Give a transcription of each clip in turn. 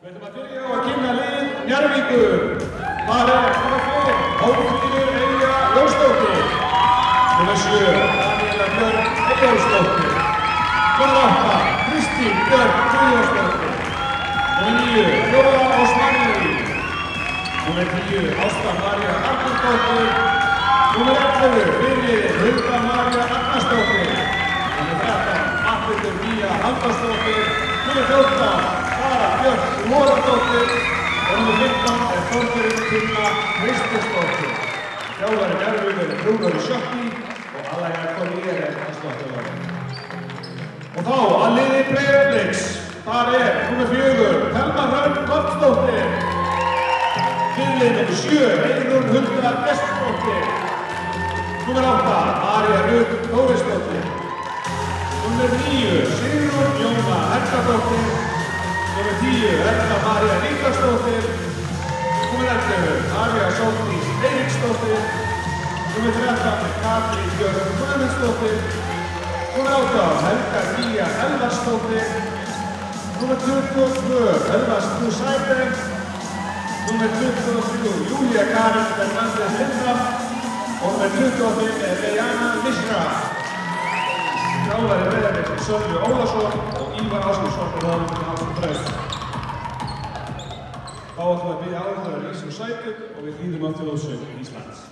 Við ætlum að byrja á að kynna lið Njarðvíkur. Það er nr. 5, Hólmfríður Eyja Jónsdóttir. Nr. 7, Daníela Björk Eyjólfsdóttir. Nr. 8, Kristín Björk Guðjónsdóttir. Nr. 9, Fjóla Osmanli. Nr. 10, Ásta María Arnardóttir. Nr. 11, fyrirliði Hulda María Agnarsdóttir. Nr. 13, Matthildur Mía Halldórsdóttir. Nr. 14, Sara Björk Loradóttir. Og nr. 15 er Þorgerður Tinna Kristinsdóttir. Þjálfari Njarðvíkur er Rúnar Sjökki og Alaya Corriere aðstoðarþjálfari. Og þá að liði Breiðabliks. Þar er nr. 4, Thelma Hrönn Loftsdóttir. Fyrirliði nr. 7, Eyrún Hulda Gestsdóttir. Nr. 8, María Rut Þórisdóttir. Nr. 9, Sigrún Jóna Helgadóttir. Nr. 10, Erna María Ríkarsdóttir. Nr. 11, Arja Sóldís Eiríksdóttir. Nr. 13, Katrín Björk Guðmundsdóttir. Nr. 18, Helga Gía Elvarsdóttir. Nr. 22, Elvas Túsæte. Nr. 23, Júlia Karin Fernandes Lindra. Og nr. 25 er Lejana Mishra. Þjálfari Breiðabliks er Sölvi Ólason og Ívar Ásgrímsson er ráðinn til braut. Þá ætlum við að biðja áhorfendur að rísa úr sætum og við hlýðum á þjóðsöng Íslands.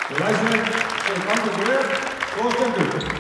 Við læsum fyrir gangur fyrir og stendur.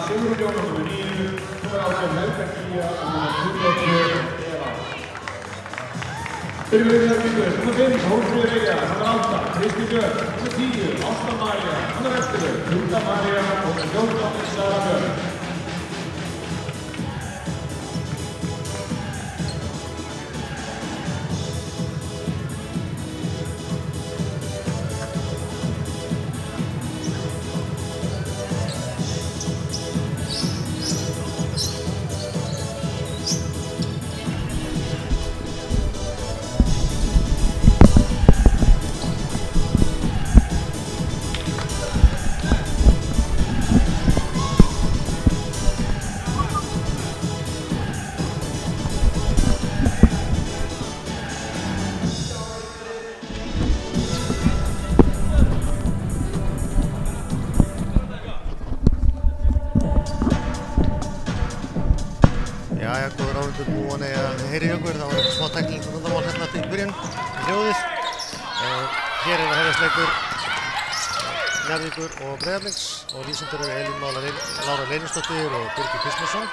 Sigrún Jóna nr. 9, nr. 18 Helga Gía og nr. 22 Eva. Byrjulegur Njarðvíkur, nr. 5 Hólmfríður Eyja, nr. 8 Kristín Björk, nr. 10 Ásta María, nr. 11 Hulda María og nr. 14 Sara Björk. Jæja, góður áhorfendur, nú vona ég að þið heyrið í okkur. Það var eitthvað smá tæknilegt vandamál hérna í byrjun í hljóðið. Hér að hefjast leikur Njarðvíkur og Breiðabliks og lýsendur eru Elín Lára Leynisdóttir og Birgir Kristjánsson.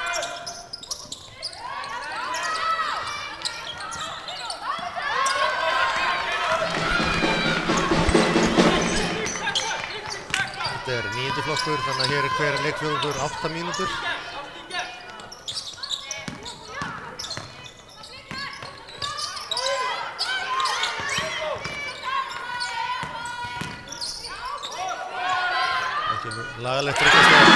Þetta er 9. flokkur, þannig að hér er hver leikfjórðungur 8 mínútur. Lagalegt ryggastlega.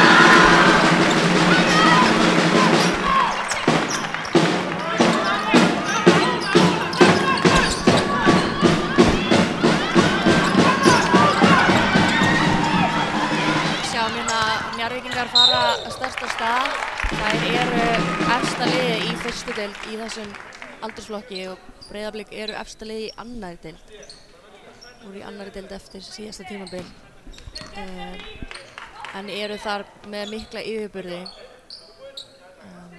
Sjáum hérna Njarðvíkingar fara sterkt af stað. Þær eru efsta liðið í fyrstu deild í þessum aldursflokki og Breiðablik eru efsta liðið í annarri deild. Voru í annarri deild eftir síðasta tímabil. En eru þar með mikla yfirburði.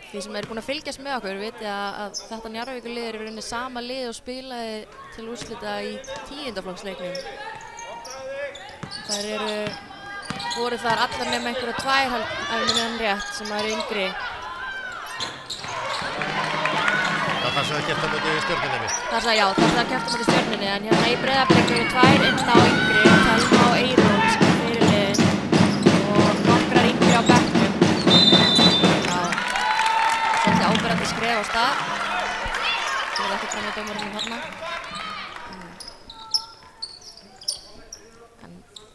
Því sem eru búin að fylgjast með okkur viti að þetta Njarðvíkurlið er í rauninni sama lið og spilaði til úrslita í 10. flokksleiknum. Þær voru þar allar nema einhverja 2 ef mér er rétt sem eru yngri. Það sem það keppt á móti Stjörnunni. Já, það sem það keppt á móti Stjörnunni, en hérna í Breiðablik eru 2 inn á yngri, Thelma og Eyrún sem er fyrirliðin og nokkrar yngri á bekknum. Svolítið áberandi skref á stað. Það er ekki fram með dómarinn þarna. En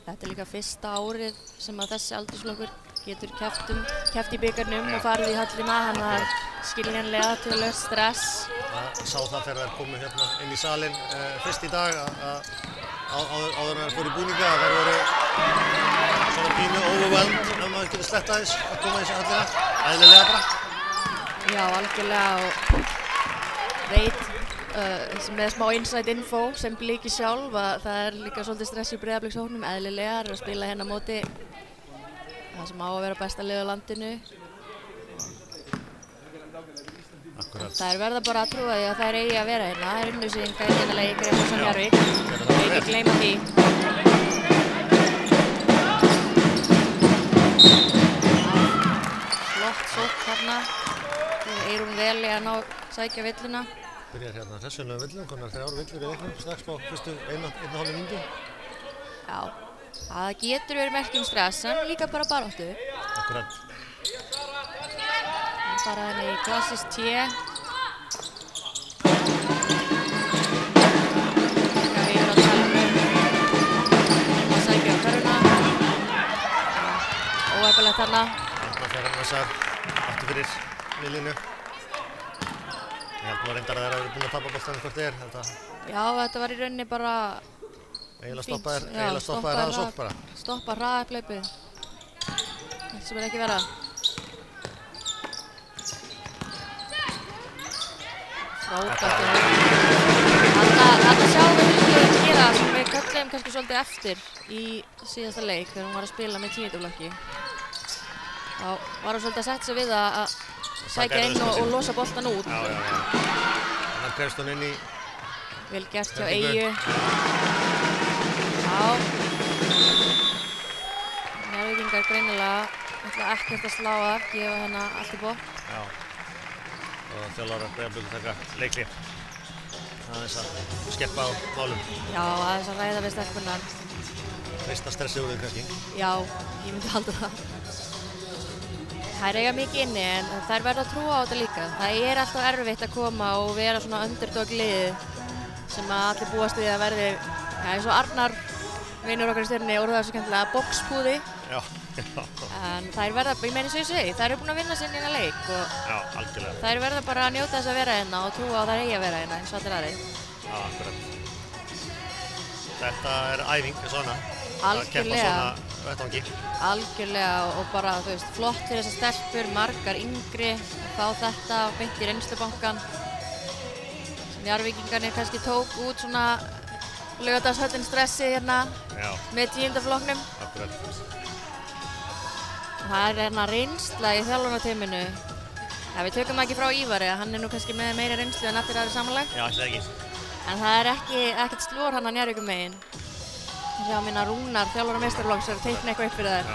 þetta er líka fyrsta árið sem að þessi aldursflokkur getur keppt í bikarnum og farið í höllina, þannig að skiljanlega töluvert stress. Sá það þegar þær komu hérna inn í salinn fyrst í dag áður en þær fóru í búninga að þær voru svona pínu overwhelmed ef maður getur slett aðeins að koma í þessu höllina, eðlilega bara. Já, algjörlega og veit með smá inside info sem Bliki sjálf að það er líka svolítið stress í Breiðablíkshópnum, eðlilega að spila hérna á móti það sem á að vera besta lið á landinu. Þær verða bara að trúa því að þær eigi að vera hérna. Það er unnusýðinga í þennan leik Grétars og Njarðvík. Ekki gleyma því. Flott sókn þarna. Eyrún vel í að ná sækja villuna. Byrjar hérna hressulega villum, konar 3 villur í leiknum strax á fyrstu 1,5 mínútu. Já, það getur verið merki stress en líka bara baráttu. Akkurat. Bara henni í klassist T. Við erum að tala að sækja á körfuna. Óheppilegt þarna. Það fer hann þessar aftur fyrir miðlínu. Ég held maður reyndar að þær hafi búin að tapa boltanum hvort er. Já, þetta var í rauninni bara eiginlega stoppa þær hraðasókn bara. Stoppa hraðahlaupið. Þetta sem er ekki verða. Þarna sjáum við hluti gera sem við kölluðum kannski svolítið eftir í síðasta leik þegar hún var að spila með 10. flokki. Þá var hún svolítið að setja sig við að sækja inn og losa boltan út. Já. Þannig krefst hún inn í... Vel gert hjá Eyju. Já. Njarðvíkingar greinilega ætla ekkert að slá af, gefa hérna allt í botn. Já. Og þjálfarar Breiðabliks taka leikhlé. Aðeins að skeppa á málum. Já, aðeins að ræða við stelpunar. Hrista stressið úr þeim kannski. Já, ég myndi halda það. Þær eiga mikið inni en þær verða að trúa á þetta líka. Það er alltaf erfitt að koma og vera svona underdog liðið sem að allir búast við að verði, ja, eins og Arnar, vinur okkar í Stjörnunni, orðaði svo skemmtilega boxpúði. Já. En þær verða, ég meina eins og ég segi, þær eru búin að vinna sinn hérna leik og Já, algjörlega. þær verða bara að njóta þess að vera hérna og trúa á þær eigi að vera hérna eins og allir aðrir. Já, akkurat. Þetta er æfing svona. Algjörlega. Að keppa svona vettvangi. Algjörlega og bara, þú veist, flott fyrir þessar stelpur, margar yngri, að fá þetta beint í reynslubankann. Njarðvíkingarnir kannski tók út svona Laugardalshöllin stressið hérna með 10. flokknum. Akkurat. Það er hérna reynsla í þjálfunarteyminu. Ja, við tökum ekki frá Ívari, hann er nú kannski með meiri reynslu en allir aðrir samanlagt. Já, ætli ekki. En það er ekkert slór hann að Njarðvíkum megin. Sjá minna Rúnar, þjálfara meistaraflokks, er að teikna eitthvað upp fyrir þær. Já.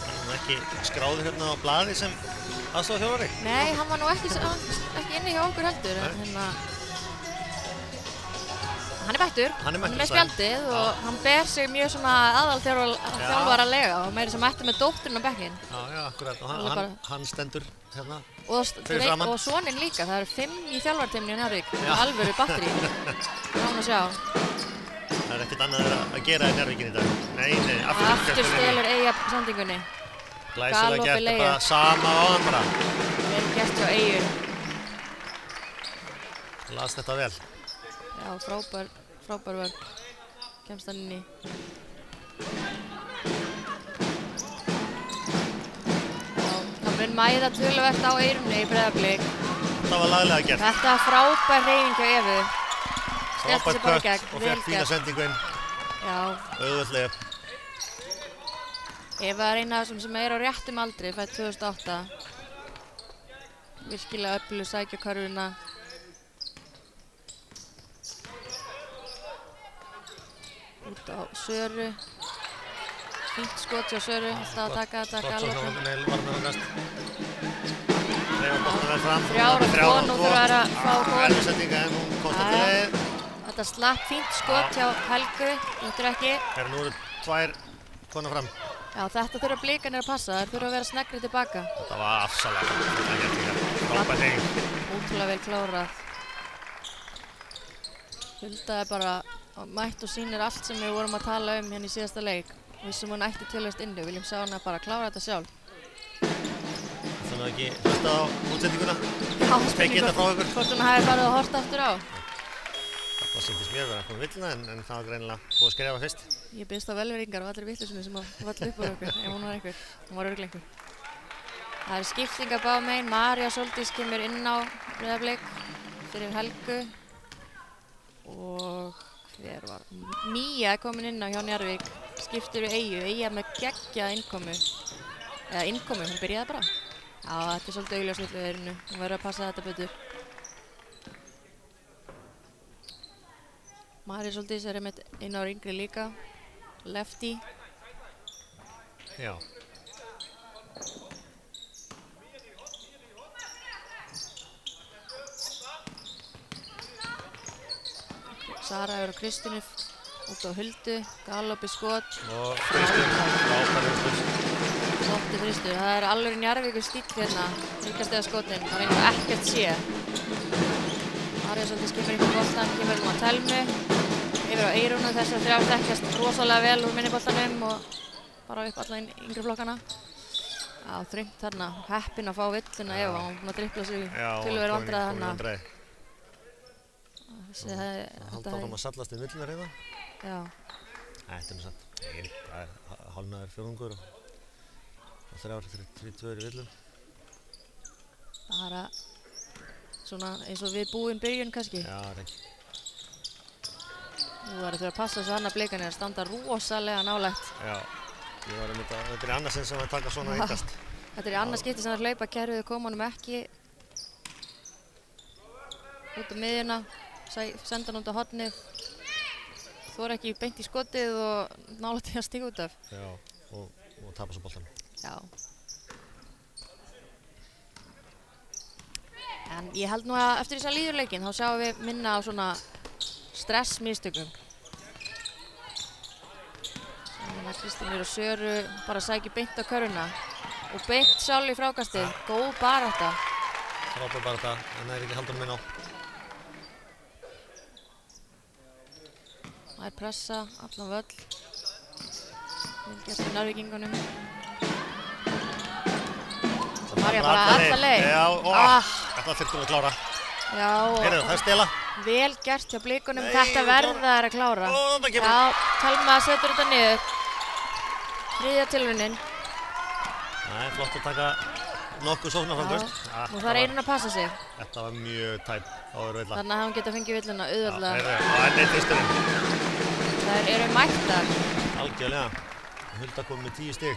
Hann var ekki skráður hérna á blaði sem aðstoðarþjálfari? Nei, hann var nú ekki inni hjá okkur heldur. En hérna, hann er mættur, hann er með spjaldið og hann ber sig mjög svona aðalþjálfaralega og meira sem mættur með dótturinn á bekkinn. Já, akkurat. Og hann stendur hérna fyrir framan. Og soninn líka, það eru 5 í þjálfarteyminu í Njarðvík. Alvöru batteri. Gaman að sjá. Það er ekkert annað að gera í Njarðvíkinn í dag. Nei, aftur stelur Eyja sendingunni. Glæsilega gert, bara sama á hann bara. Vel gert hjá Eyju. Las þetta vel. Já, frábær vörn. Kemst hann inn í. Já, það mun mæða töluvert á Eyrunni í Breiðablik. Það var laglega gert. Þetta var frábær hreyfing hjá Evu. Frábær kött og fékk fína sendingu inn. Já. Auðveldlega. Eva er eina af þessum sem er á réttum aldri, fædd 2008. Virkilega öflug sækja körfuna. Út á Söru. Fínt skot hjá Söru, alltaf að taka þetta galopin. Reyfa boltan vel fram. 3 ára konu þurfa að fá konu. Erfið sendinga en hún komst á leið. Þetta slapp fínt skot hjá Helgu, þetta ekki. Nú eru 2 konar fram. Já, þetta þurfa Blikarnir að passa, þær þurfa að vera sneggri tilbaka. Þetta var afsalega. Frábær hreyfing. Ótrúlega vel klárað. Hulda er bara mætt og sýnir allt sem við vorum að tala um hérna í síðasta leik. Vissum hún ætti töluvert inni, viljum sjá hana bara klára þetta sjálf. Þannig að ekki hlusta á útsendinguna. Já, spennið þetta frá ykkur. Hvort hún hafi farið að horta aftur á. Það sýndist mér að vera komið villina en það var greinilega búið að skrifa fyrst. Ég biðst á velveringar á allri vittlisunni sem vall upp úr okkur, ef hún var einhver. Hún var örugglega einhver. Það er skiptingar báðum megin. María Sóldís kemur inn á Breiðablik fyrir Helgu. Og hver var? Mía er komin inn á hjá Njarðvík. Skiptir við Eyju. Eyja með geggjað innkomu. Eða innkomu, hún byrjaði bara. Já, þetta er svolítið augljóst við Eyrunu. Hún verður að passa þetta betur. María Sóldís er með 1 ára yngri líka. Lefty. Já. Sara yfir á Kristínu, út á Huldu, galopi skot. Og Kristín, frábær Huldur. Flotti Kristín, það er alveg Njarðvíkur stíll hérna, líkastega skotin, það reynir ekkert sé. María Sóldís kemur inn á boltan, kemur á Telmu, yfir á Eyrúnu, þessar 3 þekkjast rosalega vel úr minniboltanum og bara upp alla yngri flokkana. Já, þröngt þarna, heppin að fá villuna Eva, hún búin að dribbla sig töluvert vandræði þarna. Halda áfram að sallast í villunar hérna. Já. Þetta er nú satt. Það er hálfnaður fjórðungur og 32 í villum. Bara svona eins og við búin byrjun kannski. Já, það er ekki. Nú verður þau að passa þessu annað Blikarnir að standa rosalega nálægt. Já, þetta er annarsinn sem að taka svona ykkast. Þetta í annað skipti sem það hlaupa kerfið koma honum ekki út á miðjuna, senda hann út á hornið. Þor ekki beint í skotið og nálægt því að stíga út af. Já, og tapa svo boltanum. Já. En ég held nú að eftir þess að líður leikinn þá sjáum við minna á svona stressmistökum. Þannig að Kristín og Söru bara sækja beint á körfuna og beint sjálf í frákastið. Góð barátta. Frábær barátta, en það ekki haldur minn á. Það pressa, allan völl. Vel gert í Njarðvíkingunum. Marja bara alla leið. Já, þetta þurftum við að klára. Já, Heyrðu, það stela. Vel gert hjá Blikunum. Þetta verða að klára. Það kemur. Já, Telma setur þetta niður. Þriðja tilraunin. Það flott að taka nokkuð sóknarframburð. Og það Eyrún að passa sig. Þetta var mjög tæp á villa. Þannig að hann geta fengið villuna auðveldlega. Og enn eitt fyrsturinn. Þær eru mættar. Algjörlega. Hulda kom með 10 stig.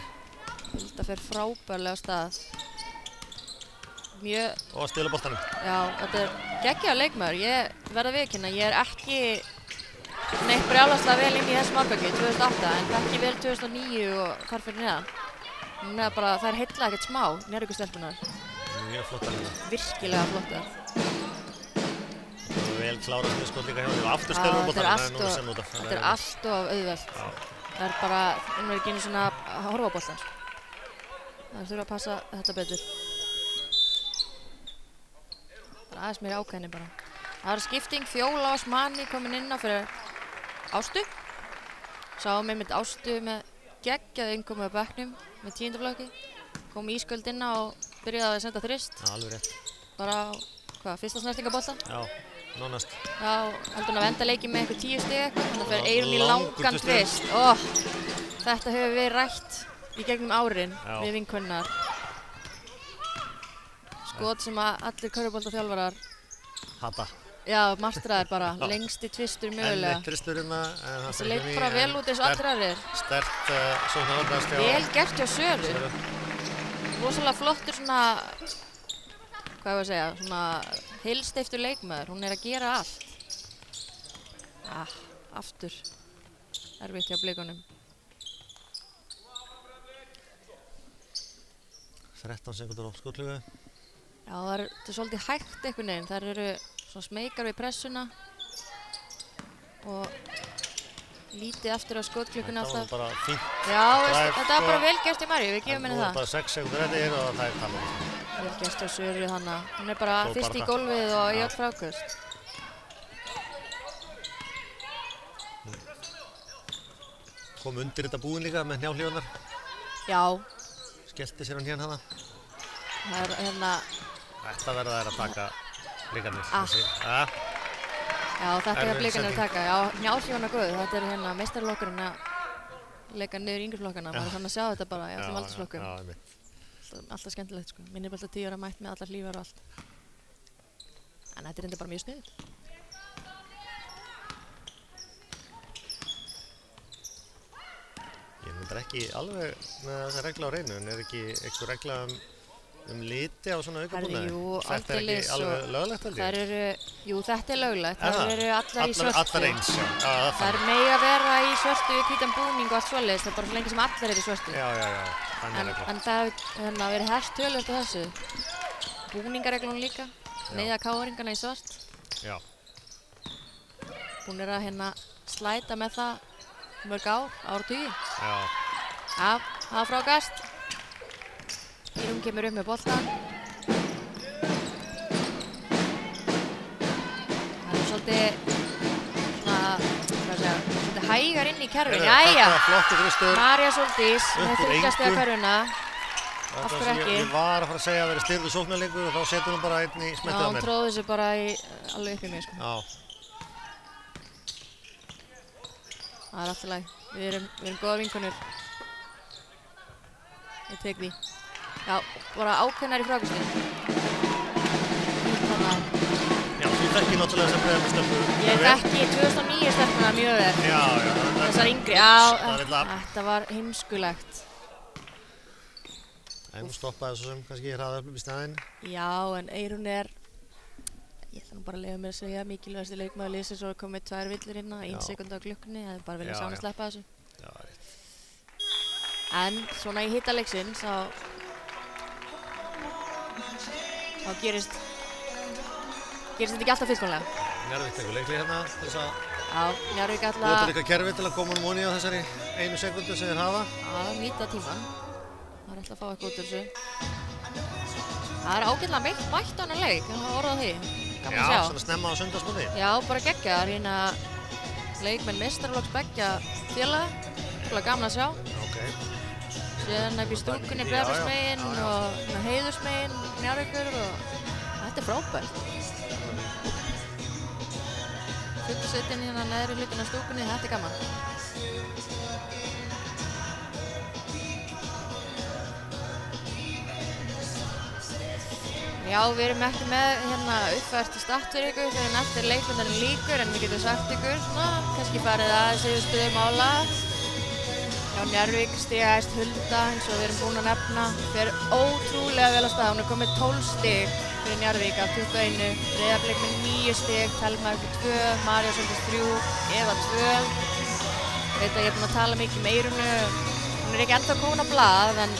Hulda fer frábærlega á stað. Mjög... Og að stila boltanum. Já, þetta er geggjaður leikmaður. Ég verð að viðurkenna, ég er ekki neitt brjálæðslega vel inn í þessum árgangi 2008, en ekki vel 2009 og þar fyrir neðan. Hún er bara, það er heilla ekkert smá, Njarðvíkurstelpunar. Mjög flottar hérna. Virkilega flottar. Og vel klárað sniðskot líka hjá því. Aftur stelum boltanum, það er núna sem út af. Þetta er allt of auðvelt. Það er bara, hún er ekki einu svona að horfa á boltan. Það þurfa að passa þetta betur. Það er aðeins meiri ákveðni bara. Það er skipting, Fjóla og Smani komin inn á fyrir Ástu. Sáum einmitt Ástu með geggjað innkomu á bekknum með 10. flokki. Kom ísköld inn á og byrjaði að senda þrist. Já, alveg rétt. Bara á, fyrsta snertingabolta? Já, nánast. Já, heldur hún að venda leikinn með eitthvað 10 stig eitthvað. Þannig að fer Eyrún í langan þrist. Þetta hefur við rætt í gegnum árin við vinkonurnar. Skot sem að allir körfuboltaþjálfarar hata. Já, mastraðir bara, lengsti tvistur mögulega. Enn eitt tvisturinn það. Þessi leit bara vel út eins og allir aðrir. Sterkt sóknarvörðast hjá... Vel gert hjá Söru. Rosalega flottur svona, hvað ég að segja, svona heilsteiftur leikmaður. Hún er að gera allt. Aftur. Erfitt hjá Blikunum. 13 sekúndur á skotlugu. Já, það er svolítið hægt einhvern veginn. Þær eru svona smekar við pressuna og lítið eftir á skotklukkuna alltaf. Þetta var bara fínt. Já, þetta var bara vel gert í Marju, við gefum henni það. Það var bara 6 sekúndur eftir og það er talað. Vel gert á Söru þannig. Hún er bara fyrst í gólfið og í öll fráköst. Kom undir þetta búinn líka með hnjáhlífarnar. Já. Skellti sér hann hérna. Það er hérna... Þetta verða þær að taka Blikarnir. Já, þetta er Blikarnir að taka. Já, hnjáhlífarnar góð. Þetta er hérna meistaraflokkurinn að leika niður í yngri flokkana. Maður er þannig að sjá þetta bara í allum aldursflokkum. Já, einmitt. Alltaf skemmtilegt sko. Minnibolta 10 ára mætt með allar hlífar og allt. En þetta er enda bara mjög sniðugt. Ég myndar ekki alveg með þessa regla á hreinu, en er ekki einhver regla liti á svona aukabúnaði? Jú, þetta er ekki alveg löglegt held ég? Jú, þetta er löglegt. Þær eru allar í svörtu. Allar eins, já. Þær mega vera í svörtu í hvítan búning og allt svoleiðis. Það er bara svo lengi sem allar eru í svörtu. Já. En það hefur verið hert töluvert á þessu. Búningareglun líka. Neyða káringana í svart. Já. Búnir að hérna slæta með það mörg áratugi. Já. Það frákast. Eyrún kemur upp með boltan. Það er svolítið svona, svolítið hægar inn í kerfin. Jæja, Marja Sóldís með 30 stiga körfuna. Af hverju ekki? Ég var að fara að segja að vera styrður sóknarleikur og þá setur hún bara einn í smettið á mér. Já, hún tróði þessu bara alveg upp í mig sko. Já. Það er alltaf læg. Við erum góða vinkonur. Ég tek því. Já, bara ákveðnar í frákastinu. Já, þú þekkir náttúrulega þessar Breiðablikstelpu. Ég þekki 2009 stelpuna mjög vel. Já. Þessar yngri, já, þetta var heimskulegt. En hún stoppaði svo sem kannski hraða upp í staðinn. Já, en Eyrún ég ætla nú bara að leyfa mér að segja mikilvægasti leikmaður liðsins og komið 2 villur inn á 1 sekúnda á klukkunni. Það er bara viljað sána að sleppa þessu. Já, rétt. En svona í hita leiksins þá gerist þetta ekki alltaf fullkomlega. Njarðvík tekur leikli hérna til þess að Já, Njarðvík búa til eitthvað kerfi til að koma honum onni á þessari 1 sekúndu sem þeir hafa. Já, nýta tímann. Það er alltaf að fá eitthvað út úr þessu. Það er ágætlega mætt á hennar leik, það var orðað því. Gaman að sjá. Já, svona snemma á sundarspunni. Já, bara geggjaðar hérna leikmenn meistaraflokks beggja félaga. Bara gaman að sjá. Ok. Síðan upp í stúkunni Breiðabliksmegin og heiðursmegin Njarðvíkur og þetta er frábært. Fullsetinn hérna neðri hlutin á stúkunni, þetta er gaman. Já, við erum ekki með hérna uppfært stat fyrir ykkur fyrir eftir leikmyndarinn lýkur, en við getum sagt ykkur svona, kannski farið aðeins yfir stöðu mála. Já, Njarðvík stigaðist Hulda eins og við erum búin að nefna. Fer ótrúlega vel á stað, hún er komið 12 stig fyrir Njarðvík af 21. Breiðablik með 9 stig, Thelma 2, María Sóldís 3, Eva 2. Veit að ég er búin að tala mikið með Eyrúnu, hún er ekki ennþá komin á blað, en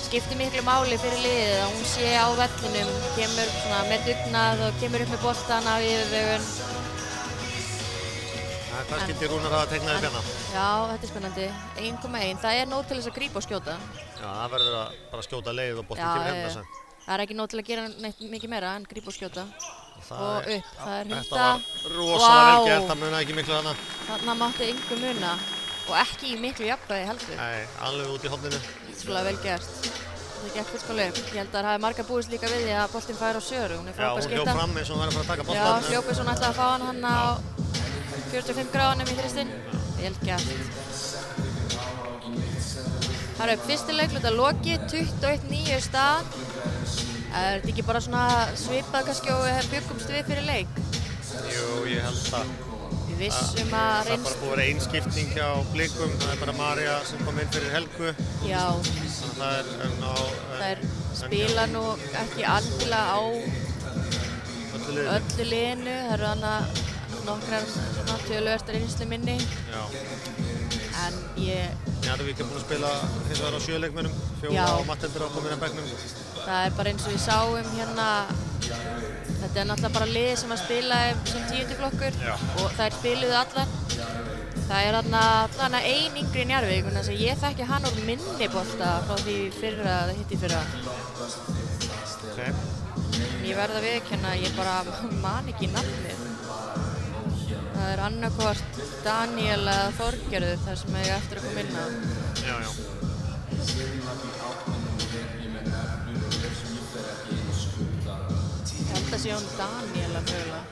skiptir miklu máli fyrir liðið að hún sé á vellinum, kemur svona með dugnað og kemur upp með boltan af yfirvegun. Hvað skildi Rúnar hafa teiknað upp hérna? Já, þetta er spennandi. 1,1. Það er nóg til þess að grípa og skjóta. Já, það verður að bara skjóta leið og boltinn kemur hérna þess að. Það er ekki nóg til að gera neitt mikið meira en grípa og skjóta. Og upp. Það er Hulda. Þetta var rosalega vel gert, það munaði ekki miklu þarna. Þarna mátti engu muna. Og ekki í miklu jafnvægi heldur. Nei, alveg út í horninu. Ótrúlega vel gert. Það gekk fullkomlega upp. Ég held að það hafi margar búist líka við því að boltinn fær á Söru. Hún er frábær skytta. Já, hún hljóp fram eins og hún væri að fara að taka boltann. Já, hljóp eins og hún ætlaði að fá hann á 45 gráðunum í þristinn. Vel gert. Það er upp fyrsti leikluta lokið, 21-9 stað. Er þetta ekki bara svona svipað kannski og við byggumst við fyrir leik? Jú, ég held það. Við vissum að Það er bara búið að vera einskipting hjá Blikum. Það er bara María sem kom inn fyrir Helgu. Já. Þannig að þær spila nú ekki algjörlega á öllu liðinu. Það eru þannig nokkrar töluvert reynslu minni. Já. En Njarðvík er búin að spila hins vegar á 7 leikmönnum, 4 á Matthildur á komin að bekknum. Það er bara eins og við sáum hérna, þetta er náttúrulega bara lið sem að spila sem 10. flokkur og þær spiluðu allar. Það er þarna ein yngri í Njarðvík, þannig að ég þekki hann úr minni bolta frá því fyrra, hitt í fyrra. Okay. Ég verð að viðurkenna, ég bara man ekki nafnið. Það er annarkvort Daniel eða Þorgerður þar sem ég eftir að koma inn á. Já. Ég held að sé hún Daniel að mögulega.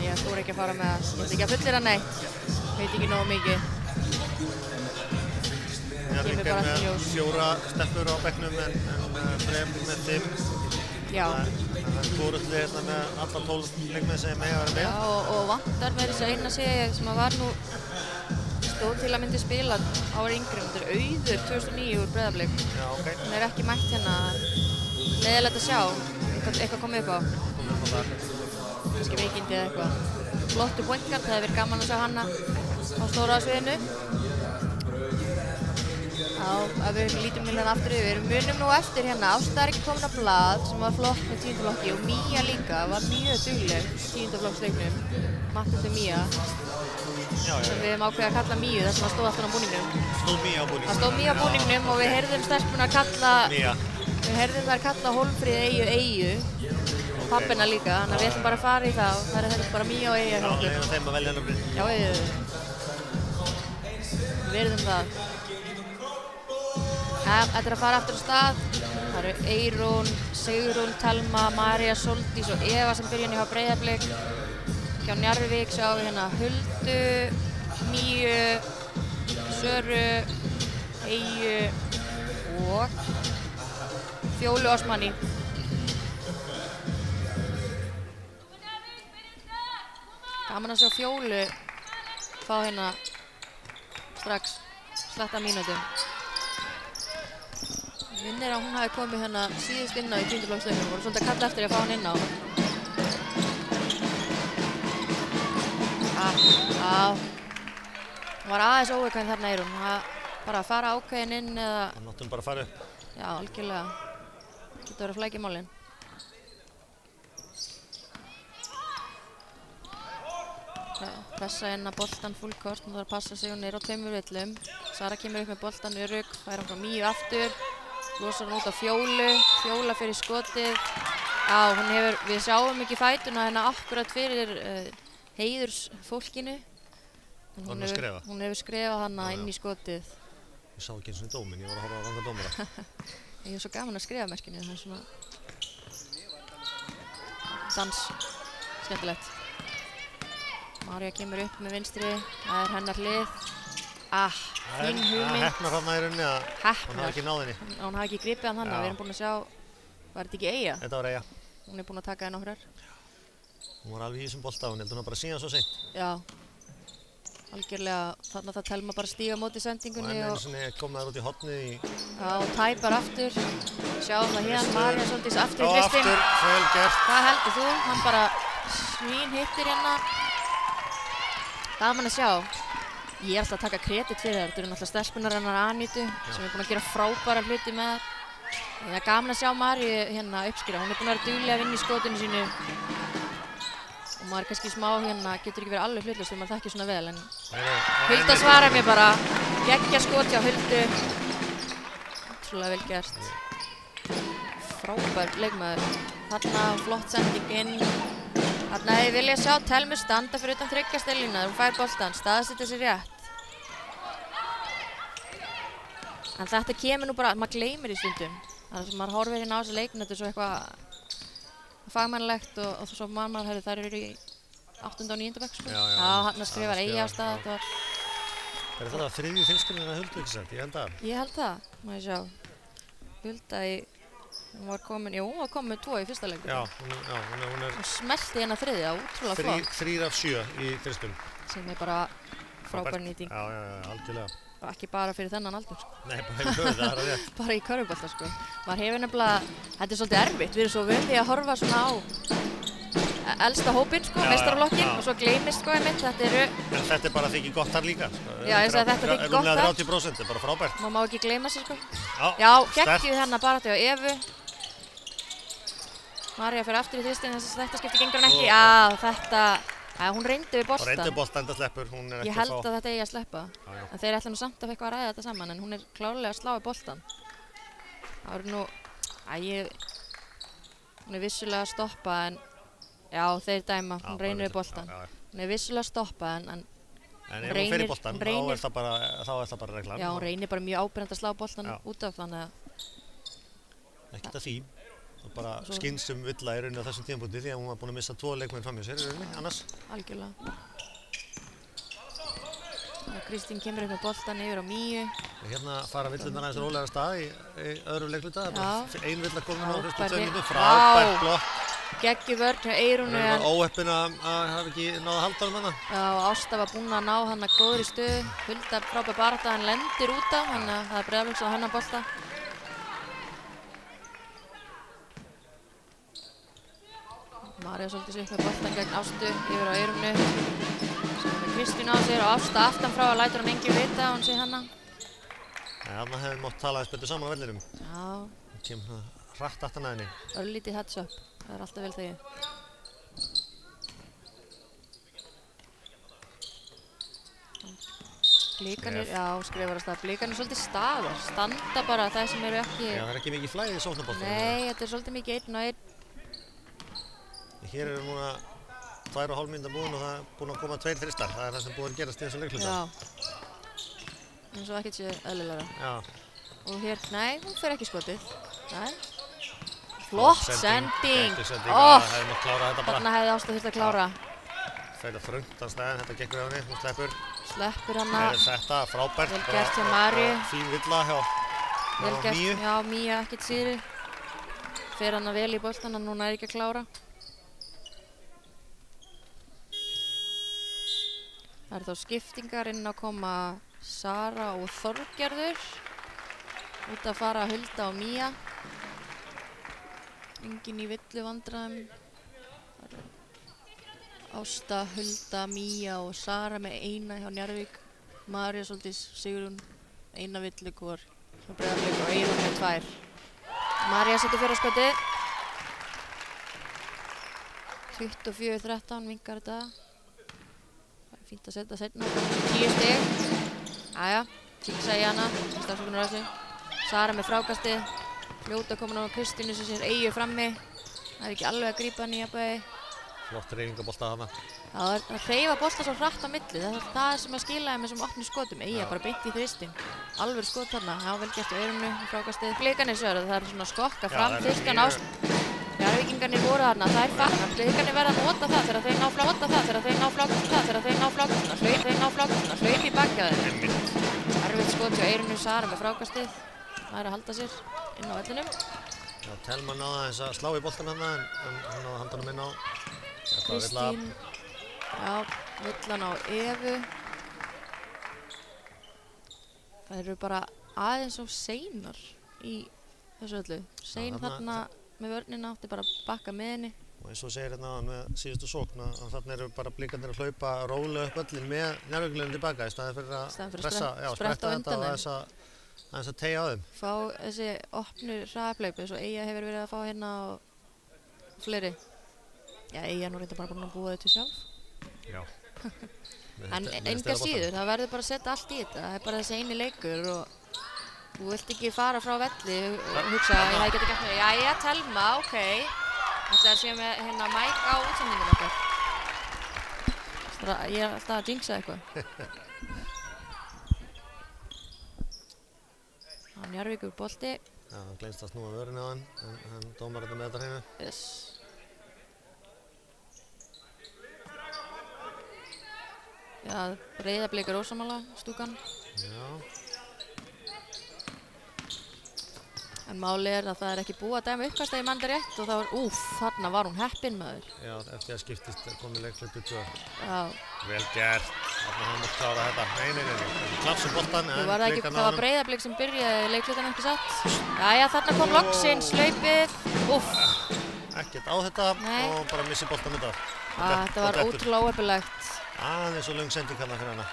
Ég þori ekki að fara með það. Ég ætla ekki að fullera neitt. Veit ekki nógu mikið. Njarðvík er með 4 stelpur á bekknum en Breiðablik með 5. Já. Það er hvorullið hérna með alla 12 leikmenn sem mega að vera með. Já, og vantar með þess að eina sig sem að var nú stóð til að myndi spila ára yngri. Þetta er Auður 2009 úr Breiðablik. Já, ok. Hún er ekki mætt hérna. Leiðilegt að sjá. Eitthvað komið upp á. Kannski veikindi eða eitthvað. Flottu pointgard, það hefur verið gaman að sjá hana á stóra sviðinu. Já, ef við lítum hérna aftur yfir, munum nú eftir hérna, Ásta er ekki komin á blað sem var flott með 10. flokki og Mía líka var mjög dugleg í 10. flokksleiknum, Matthildur Mía, sem við hefum ákveðið að kalla Míu þar sem það stóð aftan á búningnum. Stóð Mía á búningnum? Það stóð Mía á búningnum og við heyrðum stelpuna kalla Mía. Við heyrðum þær kalla Hólmfríð Eyju og pappina líka, þannig að við ætlum bara að fara í það og það er bara Mía og Eyja hjá okkur. Já, leiðum þeim að velja hennar brinn. Já, við verðum það. Þetta er að fara aftur á stað. Það eru Eyrún, Sigrún, Thelma, María Sóldís og Eva sem byrja hjá Breiðablik. Hjá Njarðvík sjáum við hérna Huldu, Míu, Söru, Eyju og Fjólu Osmani. Gaman að sjá Fjólu fá hérna strax. slatta mínútum. Minnir að hún hafi komið hérna síðust inn á í 10. flokksleiknum, voru svolítið að kalla eftir að fá hann inn á. Hún var aðeins óveikvæðin þarna Eyrún, bara að fara ákveðin inn eða... Það náttum bara að fara upp. Já, algjörlega. Getur verið að flækja málin. Pressa inn að boltan fullkort, hún þarf að passa sig, hún er á 2 villum. Sara kemur upp með boltan, örugg, fær hann frá Míu aftur. Losar hann út á Fjólu, Fjóla fyrir skotið. Já, við sjáum ekki fætuna hérna akkurat fyrir heiðursfólkinu. Hún hefur skrifað hana inn í skotið. Ég sá ekki eins og dóminn, ég var að horfa á ranga dómara. Ég er svo gaman að skrifa merkinu, það er svona... Dans, skemmtilegt. María kemur upp með vinstri, það er hennar hlið. Fín hugmynd. Heppnar hann í rauninni að hann hafi ekki náð henni. Hún hafi ekki gripið hann þannig, við erum búin að sjá, var þetta ekki Eyja? Þetta var Eyja. Hún er búin að taka það nokkrar. Hún var alveg í þessum bolta, hún heldur hún bara síðan svo seint. Já, algjörlega, þannig að það Telma bara stíga á móti sendingunni og... Og enn komið þar út í hornið í... Já, og tæpar aftur. Sjáum það hérna, María svolítið aftur í Kristín. Og aftur, vel gert. Hvað heldur þú? Hann bara svínhittir hérna. Gaman að sjá. Ég er alltaf að taka kredit fyrir það. Þetta eru náttúrulega stelpunar hennar Anítu sem er búin að gera frábæra hluti með það. Það er gaman að sjá Maríu hérna uppskýra. Hún er búin að vera dugleg að vinna í skotinu sínu. Og maður kannski smá hérna, getur ekki verið alveg hlutlaust þegar maður þekkir svona vel. En Hulda svarar mér bara. Geggja skot hjá Huldu. Ótrúlega vel gert. Frábær leikmaður. Þarna flott sending inn. Þarna hefði viljað sjá Telmu standa fyrir utan 3 stellina þegar hún fær boltan, staðsetja sig rétt. En þetta kemur nú bara, maður gleymir í stundum. Þannig að maður horfir hérna á þessu leikinu, þetta er svo eitthvað fagmannlegt og svo maður hefði þær eru í 8. og 9. bekk sko. Já, hann skrifar Eyja á stað, þetta var... Er þetta þriðju þinnskrifin að Huldu ekki sett? Ég held það. Ég held það, má ég sjá. Hulda hún var komin, jú, hún var komin með 2 í fyrsta leiknum. Já, hún er... Hún smellti hérna þriðja, ótrúlega flott. 3 af 7 í þristum. Sem er bara frábær nýting. Já, algjörlega. Ekki bara fyrir þennan aldur, sko. Nei, bara hefur höfuð, það er rétt. Bara í körfubolta, sko. Maður hefur nefnilega, þetta er svolítið erfitt, við erum svo vöndið að horfa svona á elsta hópinn, sko, meistaraflokkin, og svo gleymist, sko, einmitt, þetta eru... En þetta er bara þykir gott þar líka, sko. Já, ég segi að þetta þykir gott þar. Rúmlega 30%, þetta er bara frábært. Maður má ekki gleyma sér, sko. Já, geggjuð hérna baráttu á Evu. María fer aftur í þristin, þess að þetta skipti gengur hann ekki. Já, þetta... hún reyndi við boltan. Hún reyndi við boltan, enda sleppur, hún er ekki að fá... Ég held að þetta eigi að sleppa. En þeir ætla nú samt að fekk að ræða þetta saman, en hún er klárlega að slá í boltan. Það eru nú... Hún er vissulega að stoppa, en... Já, þeir dæma, hún reynir við boltan. Hún er vissulega að stoppa, en ef hún fer í boltan, þá er það bara reglan. Já, hún reynir bara mjög ábyrgandi að slá boltan út af, þannig að... Ekkert að því. Og bara skynsum villa í rauninni á þessum tímapunkti því að hún var búin að missa 2 leikmenn fram hjá sér í rauninni, annars. Algjörlega. Kristín kemur upp með boltan yfir á Míu. Hérna fara villurnar aðeins rólega stað í öðrum leikluta. Það er bara 1 villa komin á fyrstu 2 mínútum. Frábært blokk. Geggjur vörn hjá Eyrúnu. Það var óheppin að hafa ekki náð að halda hana. Já, og Ásta var búin að ná hana góður í stöðu. Hulda frábær barátta, hann lendir út af, þannig að það er Breiðabliks á hennar bolta. María svolítið sér upp með boltan gegn Ástu yfir á Eyrúnu. Sem með Kristín á sér og Ásta aftan frá að lætur hann enginn vita að hún sé hana. Nei, þarna hefði mátt tala aðeins betur saman á vellinum. Já. Það kemur hratt aftan að henni. Örlítið heads up, það er alltaf vel þegið. Blikarnir, já, skrifar að stað. Blikarnir svolítið staðar, standa bara það sem eru ekki... Já, það er ekki mikið flæði í sóknarboltanum. Nei, þetta er svolítið mikið 1 og 1. Hér eru núna 2,5 mínútur búin og það er búin að koma 2 þristar. Það er það sem búin að gerast í þessum leikluta. Já. Eins og ekkert sé eðlilegra. Já. Og hér, nei, hún fer ekki skotið. Nei. Flott sending. Hefði mátt klára þetta bara. Þarna hefði Ásta þurft að klára. Þetta þröngt á staðinn, þetta gekkur á henni, hún sleppur. Sleppur hana. Þetta frábært. Vel gert hjá Maríu. Fín villa hjá Míu. Já, Míu ekkert síðri. Fer hana vel í boltan, en núna er ekki að klára. Það eru þá skiptingar inn að koma Sara og Þorgerður út að fara Hulda og Mía. Engin í villu vandræðum. Ásta, Hulda, Mía og Sara með eina hjá Njarðvík. María Sóldís, Sigrún, eina villu hvor hjá Breiðablik og Eyrún með 2. María setur fyrra skotið. 24-13 minkar þetta. Það er fínt að setja seinna. 10 stig. Jæja, tíksa í hana. Stafsökunar á þessu. Sara með frákastið. Fljóta komin á Kristínu sem sér Eyju frammi. Það er ekki alveg að grípa hann í jafnvægi. Flott reyfingabolta þarna. Það er að hreyfa bolta svo hratt á milli. Það er það sem að skila þeim þessum opnu skotum. Eyja bara beint í þristinn. Alveg skot þarna. Já, vel gert á Eyrúnu í frákastið. Blikarnir sögðu það er svona skokka fram. Þyrkan á Njarðvíkingarnir voru þarna. Það er fara. Blikarnir verða að nota það þegar þeir ná flákastuna. Hlaup í bakið á þeim. Erfitt skot hjá Eyrúnu. Sara með frákastið. Það er að halda sér inn á vellinum. Já, Telma náði aðeins að slá í boltan hann en hann náði handanum inn á. Kristín. Já, villan á Evu. Það eru bara aðeins of seinar í þessu öllu. Sein þarna með vörnina átti bara að bakka með henni. Og eins og segir hérna með síðustu sókn að þarna eru bara blikarnir að hlaupa rólega upp öllin með Njarðvíkurliðinu tilbaka í staðinn fyrir að spretta þetta og aðeins að teygja á þeim. Fá þessi opnu hraðahlaup eins og Eyja hefur verið að fá hérna og fleiri. Já, Eyja nú reynda bara búin að búa þetta sjálf. Já. En enga síður, það verður bara að setja allt í þetta. Það er bara þessi eini leikur og þú vilt ekki fara frá velli og hugsa að ég geti gert mér. Jæja, Telma, ok. Þetta er síðan með hérna mæk á útsendingum okkar. Ég er alltaf að jinxa eitthvað. Njarðvíkur bolti. Já, hann gleymst að snúa vörinu á hann, en dómar þetta með þetta hreinu. Yes. Já, Breiðablik er ósammála, stúkan. Já. En máli er að það er ekki búið að dæma uppkast ef ég mann rétt og það var, þarna var hún heppin maður. Já, eftir að skiptist komið leikhlaup 2. Já. Vel gert. Þarna hann mátt klára þetta. Nei. Klapsum boltan, en það var Breiðablik sem byrjaði leikhlautan ekki satt. Jæja, þarna kom loksins hlaupið. Ekkert á þetta og bara missi boltan út af. Þetta var ótrúlega óheppilegt. Aðeins og löng sending hérna fyrir hana.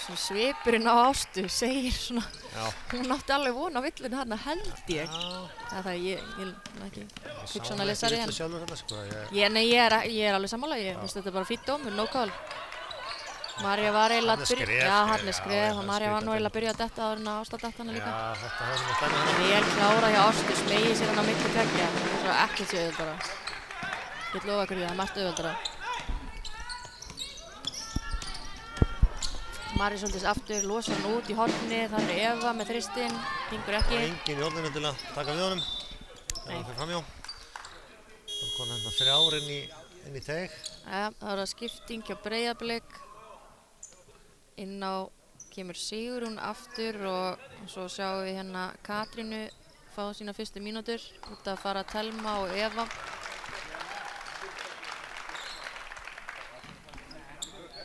Svipurinn á Ástu segir svona, hún átti alveg von á villinu þarna held ég. Það er ég ekki hugsanalesari en. Nei, ég er alveg sammála, ég finnst þetta bara fínn dómur, no call. María var eiginlega að byrja, hann er skref og María var nú eiginlega að byrja að detta áður en að Ásta detta hana líka. Já, þetta hefði mér stærna hana. Vel klára hjá Ástu, smegið sér hann á milli tveggja, það er svo ekkert sér auðvöldara. Ég get lofa ykkur því, það er margt auðvöldara. María Sóldís aftur, losar hann út í horni, það er Eva með þristinn, gengur ekki. Engin í horninu til að taka við honum, það fyrir framjá. Það kom hérna 3 inn í teg. Það var skipting hjá Breiðablik. Inn á kemur Sigrún aftur og svo sjáum við hérna Katrínu fá sína fyrstu mínútur út að fara Telma og Eva.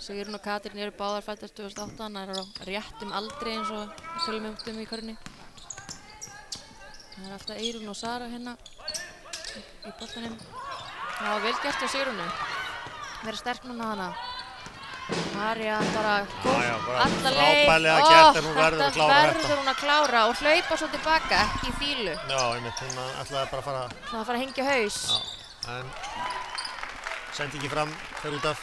Sigrún og Katrín eru báðar fæddar 2008, hann er á réttum aldri eins og tölum í körunni. Það er alltaf Eyrún og Sara hérna í boltanum. Það var vel gert á Sigrúnu. Verið sterk núna hana. María bara góð alla leið. Þetta verður hún að klára og hlaupa svo tilbaka, ekki í fílu. Já, einmitt, hún ætlaði bara að fara. Það að fara að hengja haus. Já, en sendi ekki fram, fer út af.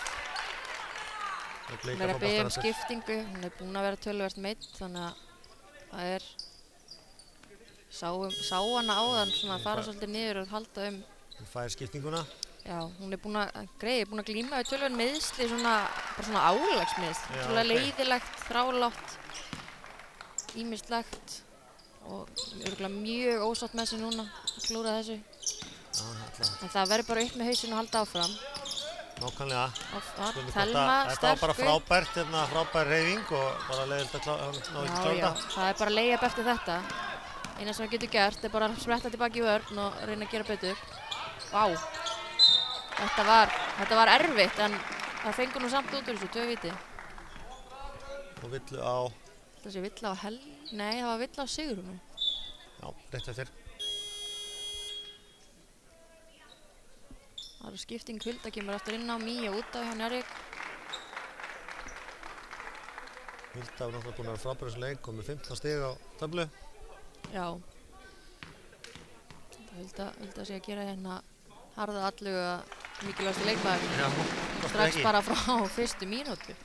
Hún er að biðja skiptingu, hún er búin að vera töluvert meidd, þannig að það er sá hana áðan svona að fara svolítið niður og halda Hún fær skiptinguna. Já, hún er búin að glíma við töluvert meiðsli, bara svona álagsmeiðsli, svolítið leiðilegt, þrálátt, ýmislegt og örugglega mjög ósátt með sig núna að klúra þessu. En það verður bara upp með hausinn og halda áfram. Nákvæmlega. Telma, þetta var bara frábær hreyfing og bara leiðilegt að ná ekki klára. Já, það er bara layup eftir þetta. Eina sem við getum gert er bara að spretta tilbaka í vörn og reyna að gera betur. Vá, þetta var erfitt en það fengur nú samt út úr þessu, 2 víti. Og villu á. það sé villa á nei, það var villa á Sigrúnu. Já, rétt eftir. Það eru skipting, Hulda kemur aftur inn á, Mía út af hjá Njarðvík. Hulda var náttúrulega búin að vera frábæri þessu leik og með 15 stig á töflu. Já. Hulda sé að gera hérna harða alluga mikilvægasti leikmaður. Já, strax bara frá fyrstu mínútu.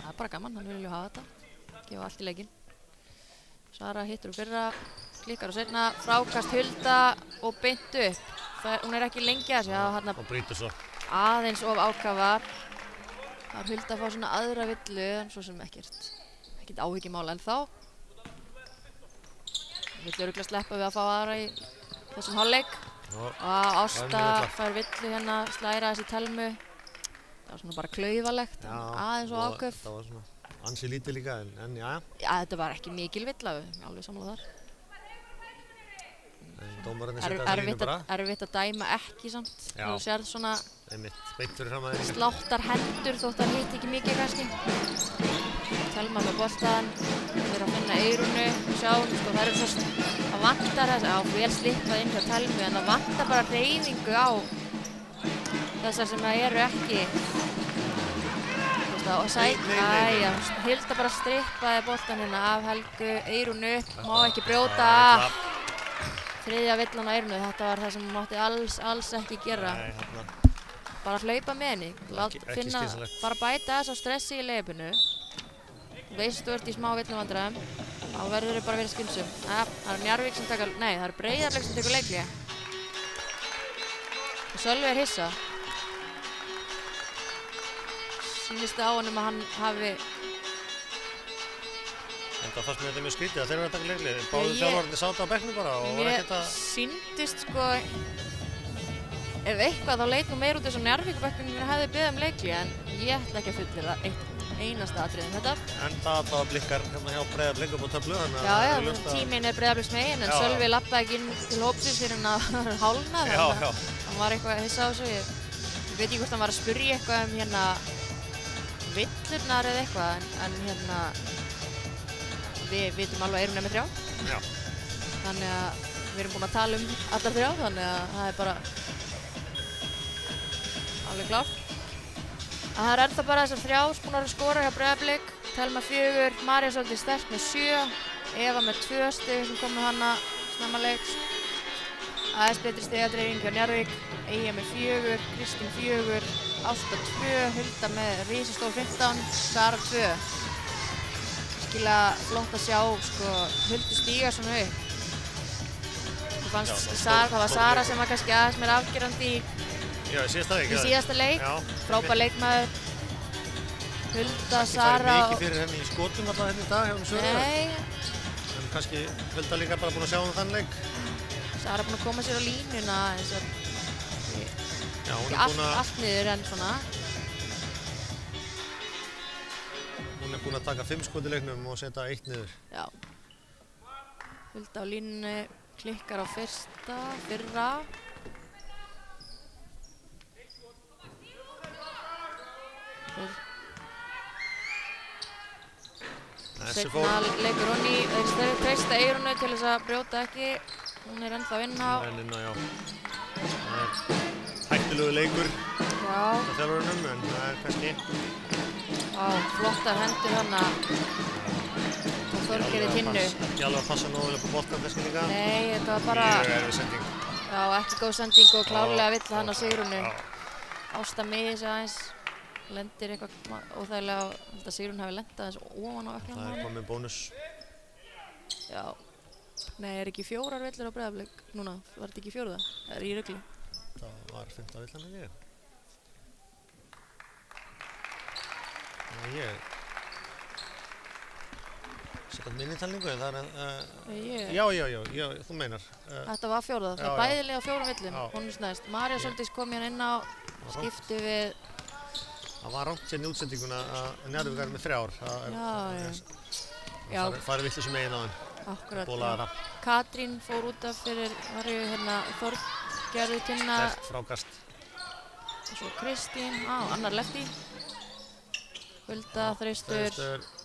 Það er bara gaman, hann vilja hafa þetta. Gefa allt í leikinn. Sara hittur úr fyrra, klikkar og seinna, frákast Hulda og beint upp. Hún er ekki lengi að sig, og brýtur svo. Aðeins of ákafar. Það er Hulda að fá svona aðra villu, en svo sem ekkert áhyggjumála en þá. Vill örugglega sleppa við að fá aðra í þessum hálfleik. Og Ásta fær villu hérna, slæra þessi Telmu. Það var svona bara klaufalegt, aðeins og áköf. Það var svona ansi lítið líka, en já. Já, þetta var ekki mikil villa, alveg sammála þar. Erfitt að dæma ekki samt. Þú sérð svona sláttar hendur þótt að hitt ekki mikið kannski. Telma með boltan, þeir að finna Eyrúnu, sjáum, sko það eru svo, það vantar þess, vel slippað inn hjá Telmu, en það vantar bara hreyfingu á þessar sem það eru ekki. Og Hilda bara strippaði boltan hérna af Helgu, Eyrúnu, má ekki brjóta. Þriðja villan á Eyrúnu, þetta var það sem hún mátti alls ekki gera. Bara hlaupa með henni, bara bæta þess á stressi í leifinu. Þú veist þú ert í smá villuvandræðum, þá verður þau bara verið skynsum. Það er Njarðvík sem taka, nei það er Breiðablik sem tekur leikhlé. Og Sölvi er hissa. Sýnist á honum að hann hafi... Það fannst mér þetta mjög skrítið að þeir eru að taka leikhlé. Báðir þjálfarnir sátu á bekknum bara og var ekkert að... Mér sýndist sko... Ef eitthvað þá leit nú meir út þess að Njarðvík-bekkurinn hefði beðið leikhlé, en ég ætla ekki að fullyrða eitt einasta atriðum þetta. En það allavega blikkar hérna hjá Breiðablik upp á töflu, þannig að það er ljóst að... Tíminn er Breiðabliks megin, en Sölvi labbaði ekki inn til hópsins fyrir hann að hálna, þannig að hann var eitthvað hissa á þessu. Ég veit ekki hvort hann var að spyrja eitthvað hérna villurnar eða eitthvað, en hérna við vitum alveg að Eyrún er með 3. Já. Þannig að við erum búin að tala allar 3, þannig að það er bara alveg klárt. Það er ennþá bara þessar 3 búin að skora hjá Breiðablik. Telma 4, María svolítið sterk með 7, Eva með 2 stig sem kom með hana snemma leiks. Aðeins betri stigadreifing hjá Njarðvík, Eyja með 4, Kristín 4, Ásta 2, Hulda með risastór 15, Sara 2. Skilega flott að sjá sko, Huldu stíga svona upp. Það var Sara sem var kannski aðeins meira afgerandi í síðasta leik. Frábær leikmaður. Hulda, Sara... Það er mikið fyrir henni í skotum alltaf henni í dag hjá henni Söru. Nei. En kannski Hulda líka bara búin að sjá þann leik. Sara er búin að koma sér á línuna eins og... Já, hún er búin að... Allt niður en svona. Hún er búin að taka 5 skot í leiknum og setja 1 niður. Já. Hulda á línunni, klikkar á fyrra. Seinna leikur hún í, þeir treysta Eyrúnu til þess að brjóta ekki. Hún er ennþá inn á. Já. Það er hættulegu leikur á þjálfurunum, en það er kannski... Flottar hendur hana. Og Þorgerði Tinnu. Ekki alveg að passa nógulega på boltan kannski líka. Nei, þetta var bara... Mjög erfið sending. Já, ekki góð sending og klárlega vill hann á Sigrúnu. Ásta miði sig aðeins. Lendir eitthvað óþægilega og held að Sigrún hafi lendað eins ofan á öklanum. Það er komið bónus. Já. Nei, er ekki 4 villur á Breiðablik núna? Var þetta ekki 4? Það er í rugli. Það var 5. villan ekki. Ég... Sætt minnitalningu, en það er... Já, þú meinar. Þetta var 4. Það er bæðilega á 4 villum. Bónus næst. María Sóldís kom hérna inn á, skipti við... Það var rangt sérn í útsendinguna að Njarðvík er með 3. Það farið villisum megin á hann. Akkurat. Bólaði það. Katrín fór út af fyrir, var ég hérna Þorgerði Tinna. Sterkt frákast. Og svo Kristín, annar lefti. Hulda, Þraustur,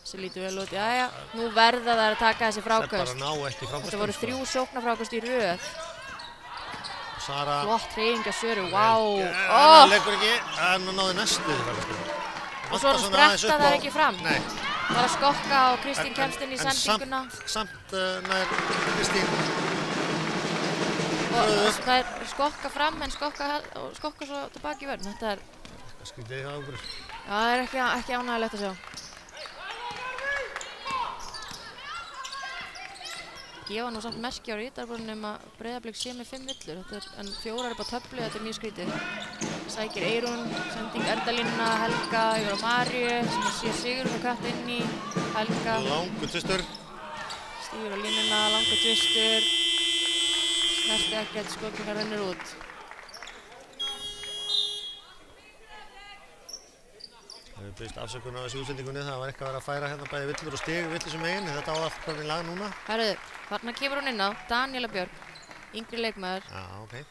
sem lítur vel út. Jæja, nú verða þær að taka þessi fráköst. Það bara ná ekki fráköstum. Þetta voru 3 sóknarfráköst í röð. Sara. Flott hreyfing af Söru, vá. Hann leggur ekki, en hún náði næstu fráköstum. Og svo spretta þær ekki fram. Nei. Það var að skokka og Kristín kemst inn í sendinguna. Samt nær Kristín. Og það er skokka fram en skokka svo tilbaki í vörn. Þetta er... Skrítið hjá okkur. Já, það er ekki ánægilegt að sjá. Gefa nú samt merki á Rítarbornum að Breiðablik sé með 5 villur. En 4 upp á töflu, þetta er mjög skrítið. Sækir Eyrún, sending Endalína, Helga yfir á Maríu, sem sé Sigurður og Katt inn í. Helga. Langur tvistur. Stígur á línuna, langur tvistur. Snerti ekkert, skokkingar rennur út. Það hefur byggst afsökun á þessu útsendingunni, það var eitthvað að vera að færa hérna bæði villur og stig villisum megin, þetta á allt hvernig lag núna. Herðu, þarna kemur hún inn á, Daníela Björk, yngri leikmaður,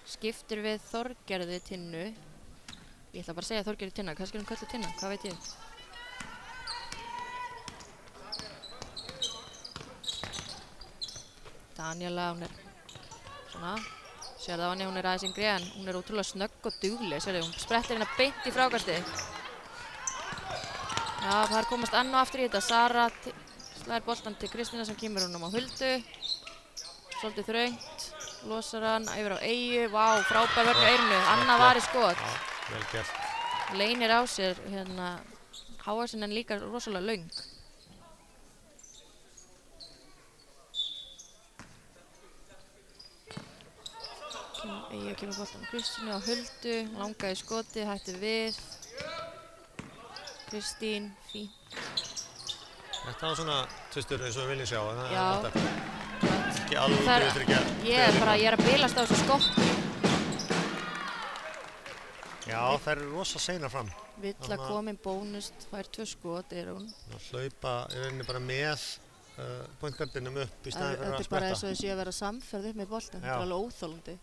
skiptir við Þorgerði Tinnu. Ég ætla bara að segja Þorgerði Tinna, kannski er hún kölluð Tinna, hvað veit ég? Daníela, hún er svona, sér það á henni, hún er aðeins yngri en hún er ótrúlega snögg og dugleg, sérðu, hún sprettir hérna beint í frákastið. Já, það er komast enn og aftur í þetta. Sara slæðir boltan til Kristína sem kemur honum á Huldu. Svolítið þröngt. Losar hann yfir á Eyju. Vá, frábær vörn hjá Eyrúnu. Annað var í skot. Já, vel gert. Leynir á sér hérna háasin en líka rosalega löng. Eyju kemur boltan á Kristínu á Huldu. Langaði skoti, hætti við. Kristín, fín. Þetta var svona tvistur eins og við viljum sjá. Já. Ekki alveg tryggja. Ég er að bilast á þessu skokki. Já, þær eru rosa seinar fram. Vill að komin bónus, fær 2 skot, er hún. Hlaupa í rauninni bara með pointgardinum upp í staðinn fyrir að spretta. Þetta er bara eins og þessi að vera samferð upp með boltan. Þetta er alveg óþolandi.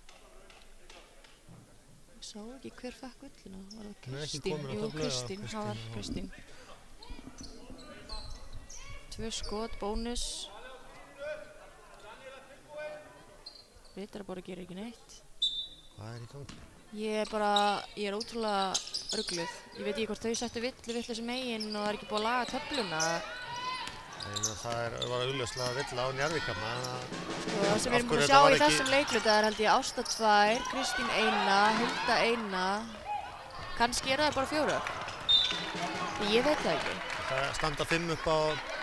Ég sá ekki hver fekk villina. Var það Kristín? Jú, Kristín. Það var Kristín. 2 skot, bónus. Rítarborg gerir ekki neitt. Hvað er í gangi? Ég er ótrúlega rugluð. Ég veit ekki hvort þau settu villu sem eigin og það er ekki búið að laga töfluna. Það var augljóslega villa á Njarðvíkama. Það sem við erum búin að sjá í þessum leikluta er held ég Ásta 2, Kristín 1, Hulda 1. Kannski er það bara 4. Ég veit það ekki. Það standa 5 upp á...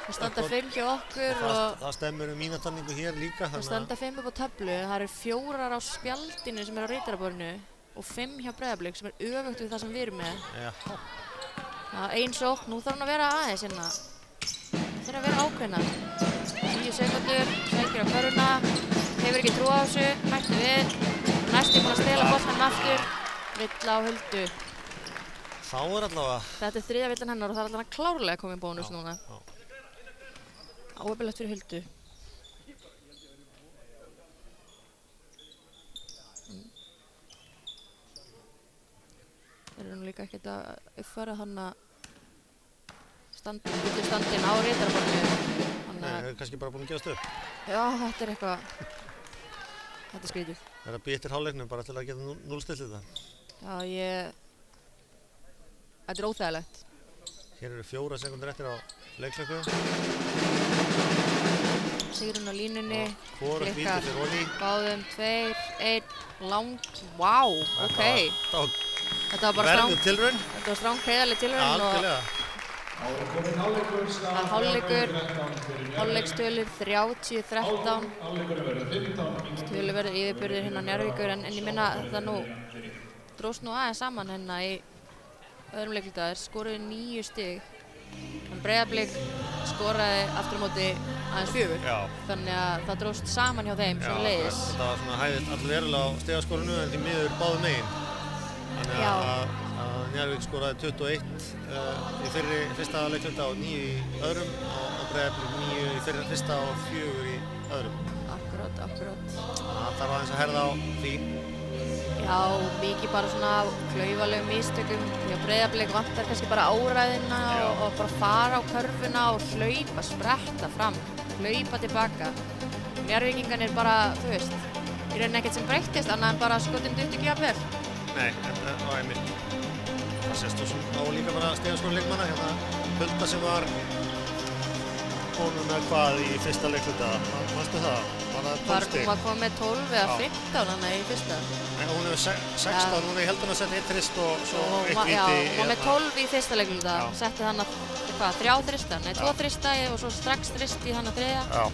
Það standa 5 hjá okkur og... Það stemmur mínatalningu hér líka. Það standa 5 upp á töflu. Það eru 4 á spjaldinu sem eru á Rítarborginu og 5 hjá Breiðablik sem er öfugt við það sem við erum með. Já. Það er 1 sókn. Nú þarf hann að vera aðeins hérna. Það þarf að vera ákveðnar. 10 sekundur, sækir á körfuna, hefur ekki trú á þessu, hætti við. Næsti búinn að stela boltanum aftur, villa á Huldu. Þá er allavega... Þetta er 3. villan hennar og það er allavega klárlega komin bónus núna. Áhefilegt fyrir Huldu. Þeir eru nú líka ekkert að uppfæra hann að standin á Rítarborginu. Nei, þau eru kannski bara búin að gefast upp. Já, þetta er eitthvað... Þetta er skrítið. Það er að býja eftir hálfleiknum bara til að geta núllstillið þetta. Já, Þetta er óþægilegt. Hér eru 4 sekundur eftir á leikslöku. Sigrún á línunni. Hvorugt víti fyrir Olí. Báðum, 2, 1, langt. Vá, ok. Þetta var bara verður tilraun. Þetta var stráng heiðarleg tilraun. Algjörlega. Það er hálfleikur. Hálfleikstölur 30-13. Töluverður yfirburðir hérna á Njarðvíkur en ég minna það nú dróst nú aðeins saman hérna í öðrum leikluta. Þeir skoruðu 9 stig. En Breiðablik skoraði aftur á móti aðeins 4. Já. Þannig að það dróst saman hjá þeim sem leiðis. Þetta var svona hæðist allverulega á stigaskorunu en því miður báðum megin. Þannig að Njarðvík skoraði 21 í fyrsta leikluta og 9 í öðrum og Breiðablik 9 í fyrsta og 4 í öðrum. Akkurát. Það þarf aðeins að herða á því. Já, mikið bara svona klaufalegum mistökum. Því að Breiðablik vantar kannski bara áræðina og bara fara á körfuna og hlaupa, spretta fram, hlaupa tilbaka. Njarðvíkingarnir bara, þú veist, í rauninni ekkert sem breyttist annað en bara skotin dutt ekki jafn vel. Nei, en á einmitt. Það sést þú sem á líka bara Stefansson leikmanna, hérna Hulda sem var komin með hvað í fyrsta leikluta, manstu það? Var það 12 stig? Hún var komin með 12 eða 15 þannig í fyrsta. Nei, hún hefur 16, hún er heldur að setja 1 þrist og svo 1 víti. Já, hún var með 12 í fyrsta leikluta, setti hann að, hvað, 3 þrista? Nei, 2 þrista og svo strax þrist í hann að 3. Já.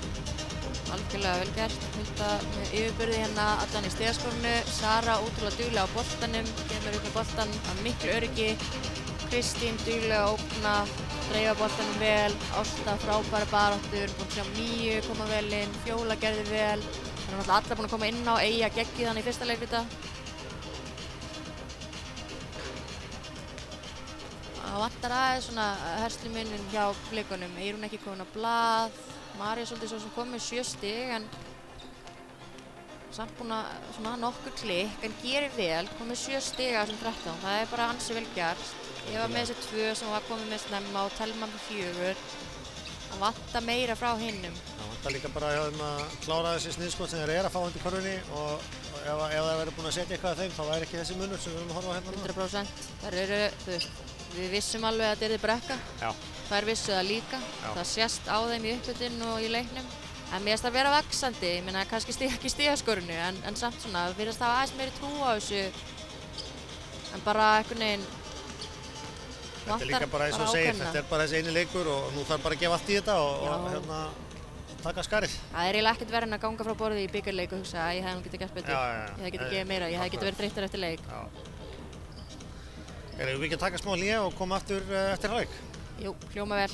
Algjörlega vel gert, Hulda með yfirbyrði hérna allan í stigaskorinu, Sara útrúlega duglega á boltanum, kemur upp með boltan af miklu öryggi, Kristín duglega að ógna, dreifa boltanum vel, Ásta frábæra baráttur, búin að sjá Míu koma vel inn, Fjóla gerði vel, það er náttúrulega allar búin að koma inn á, Eyja geggjuð hann í fyrsta leikluta. Það vantar aðeins svona herslumuninn hjá Blikunum, Eyrún ekki komin á blað, María svolítið svo sem kom með 7 stig en samt búin að svona nokkur klikk en gerir vel, kom með 7 stig af þessum 13, það er bara ansi vel gert. Ég var með þessi 2 sem var komið með snemma og Telma með 4. Það vantar meira frá hinnum. Það vantar líka bara hjá þeim að klára þessi sniðskot sem þeir eru að fá undir körfunni og ef það verður búin að setja eitthvað af þeim þá væri ekki þessi munur sem við erum að horfa á hérna. 100%. Þær eru, þú veist, við vissum alveg að þetta yrði brekka. Já. Þær vissu það líka. Já. Það sést á þeim í uppbytun og í leiknum. En mér finnst það vera vaxandi, ég meina kannski ekki stigaskorinu en samt svona, við finnst það aðeins meiri trú á þessu. En bara einhvern veginn Þetta er líka bara eins og segir, þetta er bara þessi eini leikur og nú þarf bara að gefa allt í þetta og hérna taka skarið. Það er eiginlega ekkert verið en að ganga frá borði í bikarleik og hugsa að ég hefði getað gert betur. Ég hefði getað gefið meira, ég hefði getað verið þreyttur eftir leik. Erum við ekki að taka smá hlé og koma aftur eftir hálfleik? Jú, hljóma vel.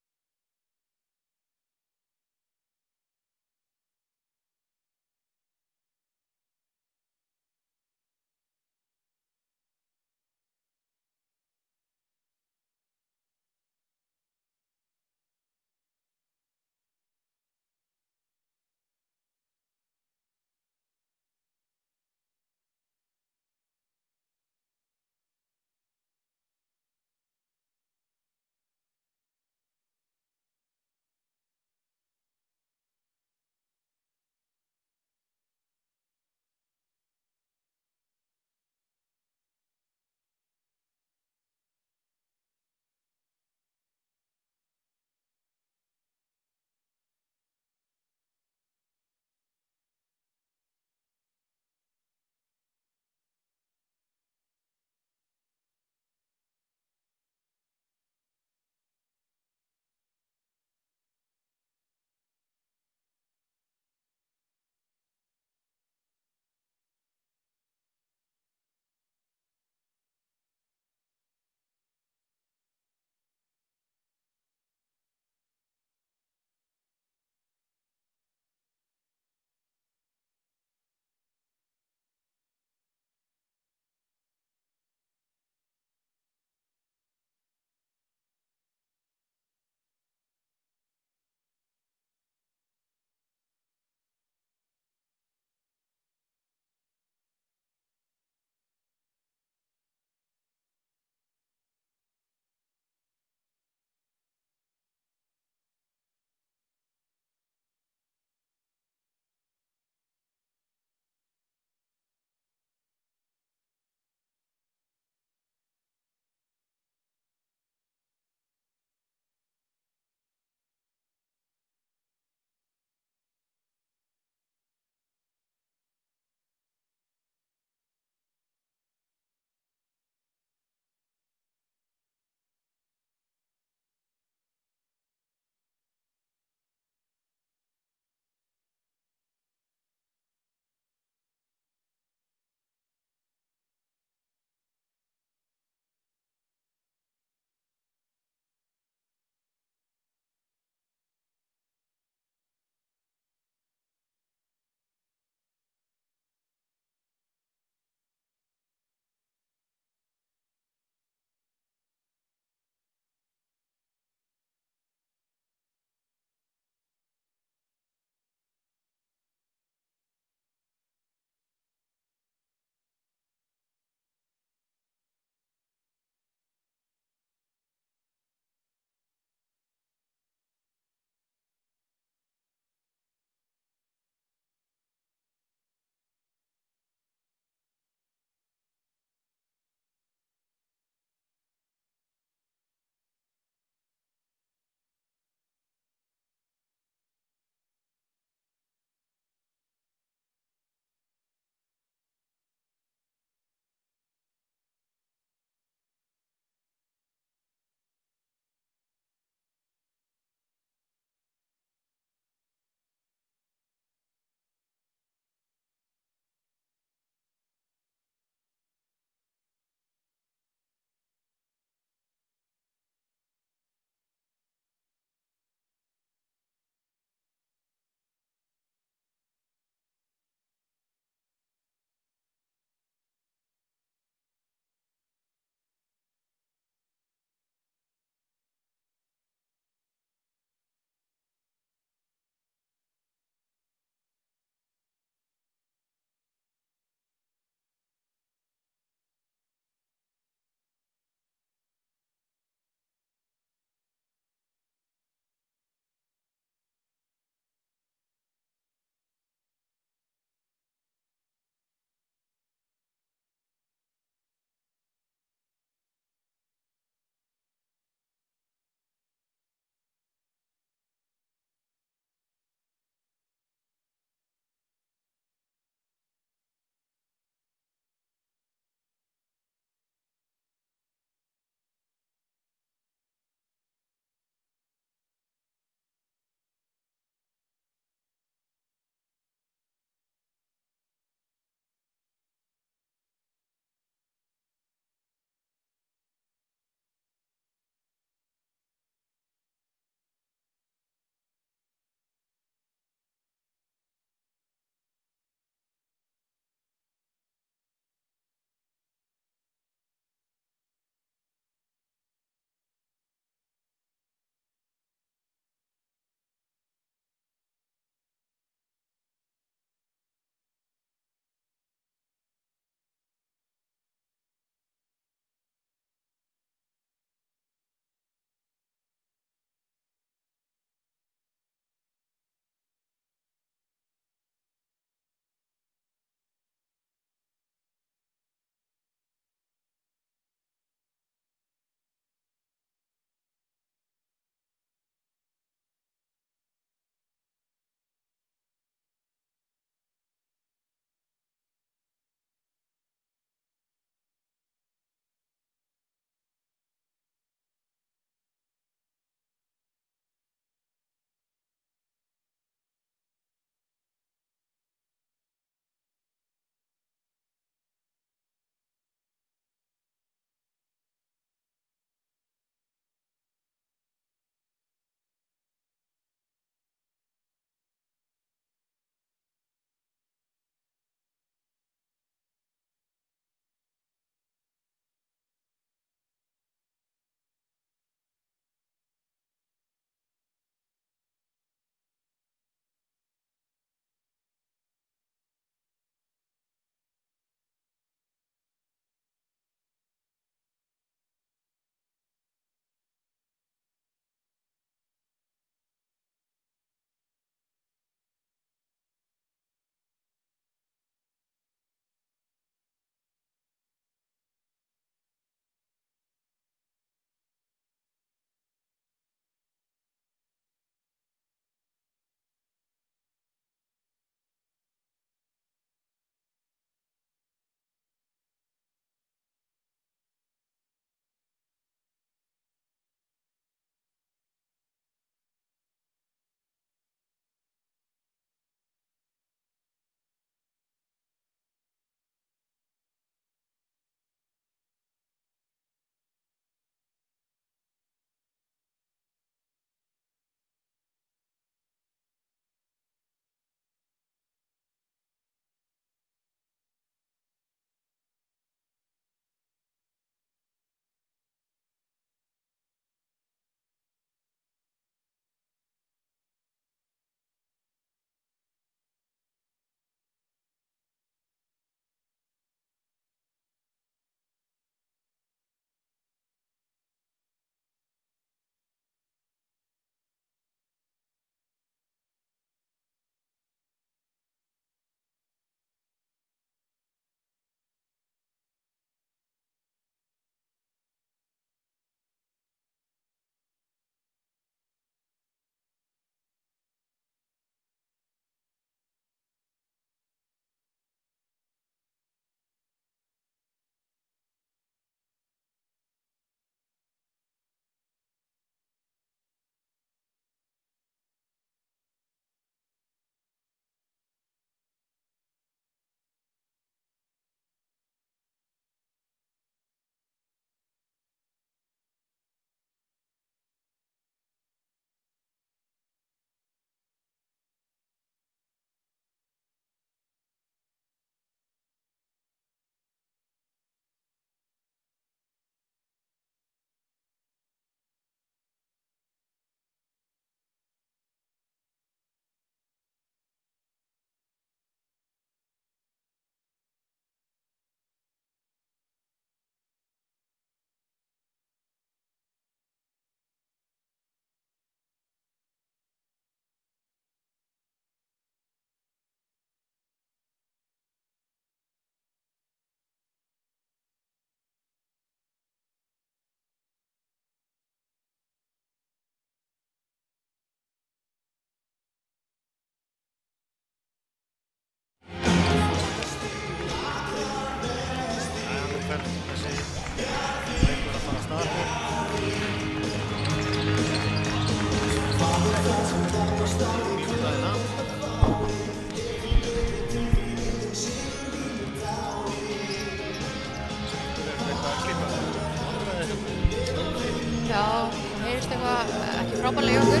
frábærlega í okkur.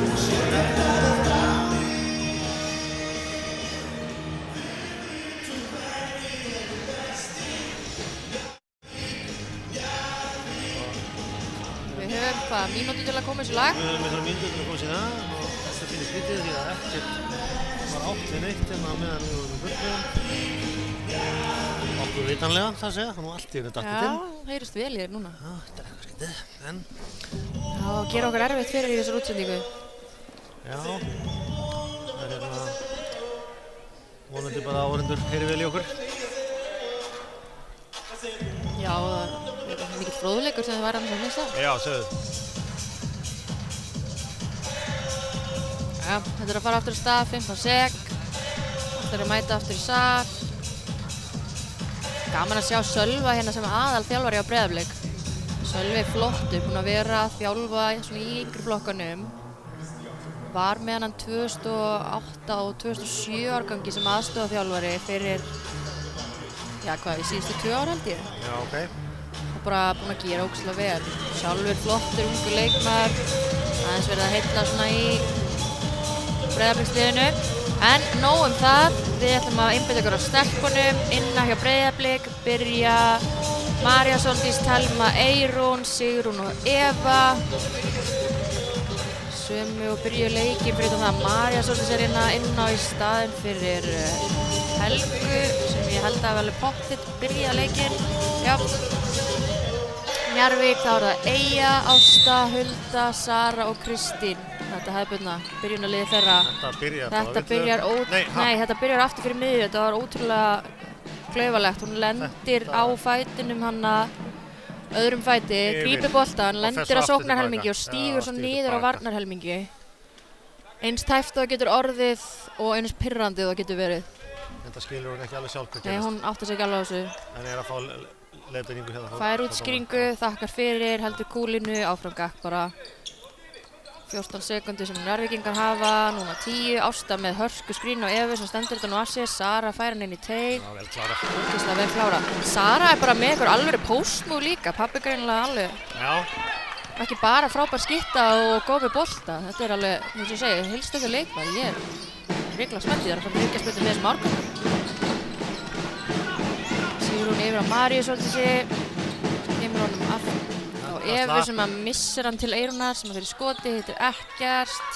Við höfum hvað, mínútu til að koma þessu lag? Við höfum eitthvað mínútu til að koma sér að og þetta finnir skrítið því að ekkert var átt við neitt hérna meðan við vorum börnum. Okkur vitanlega, það segja, þannig að allt í henni dattið til. Já, heyrist vel í þér núna. Já, þetta er eitthvað skrítið, en... Já, gera okkur erfitt fyrir í þessar útsendingu. Já, það er hérna... vonandi bara áhorfendur heyri vel í okkur. Já, það er mikill fróðleikur sem þið væri annars að missa. Já, segðu. Já, þetta er að fara aftur í stað, 15 sek. Þetta er að mæta aftur í sal. Gaman að sjá Sölva hérna sem aðal þjálfari á Breiðablik. Sölvi er flottur, búinn að vera að þjálfa svona í yngri flokkunum. Var með hann 2008 og 2007 árgangi sem aðstoðarþjálfari fyrir, já hvað, í síðustu 2 ár held ég. Já, ok. Og bara búinn að gera ógeðslega vel. Sjálfur flottur, ungur leikmaður. Aðeins verið að heilla svona í Breiðabliksliðinu. En nóg það, við ætlum að einbeita okkur á stelpunum, inna hjá Breiðablik, byrja María Sóldís, Telma, Eyrún, Sigrún og Eva. Sömu og byrju leikinn fyrir það að María Sóldís er inn á í staðinn fyrir Helgu, sem ég held að vel pottitt byrja leikinn. Já. Njarðvík, þá er það Eyja, Ásta, Hulda, Sara og Kristín. Þetta hefðbundna byrjunarliði þeirra. Þetta byrjar aftur fyrir miðju. Þetta var ótrúlega klaufalegt. Hún lendir á fætinum hana öðrum fæti, grípir boltann, lendir á sóknarhelmingi og stígur svo niður á varnarhelmingi. Eins tæft það getur orðið og eins pirrandi það getur verið. Þetta skilur hún ekki alveg sjálf hvað gerist. Nei, hún áttar sig ekki alveg á þessu. En er að fá leiðbeiningu hérna. Fær útskýringu, þakkar fyrir, heldur kúlinu, áfram gakk bara. 14 sekundur sem Njarðvíkingar hafa, núna 10, Ásta með hörku skrín og Evu sem stendur þetta nú af sér, Sara fær hann inn í teig. Já, vel klára. Ógeðslega vel klára. Sara er bara með ykkur alvöru póstmúv líka, pabbi greinilega alveg. Já. Ekki bara frábær skytta og góð með bolta, þetta er alveg, eins og ég segi, helst ekki leikmaður, ég er reglulega spenntið þar að fara að spila með þessum árgangum. Sigrún yfir á Maríu svolítið, kemur honum aftur. Evu sem að missir hann til Eyrúnar sem að fyrir skoti, hittir ekkert.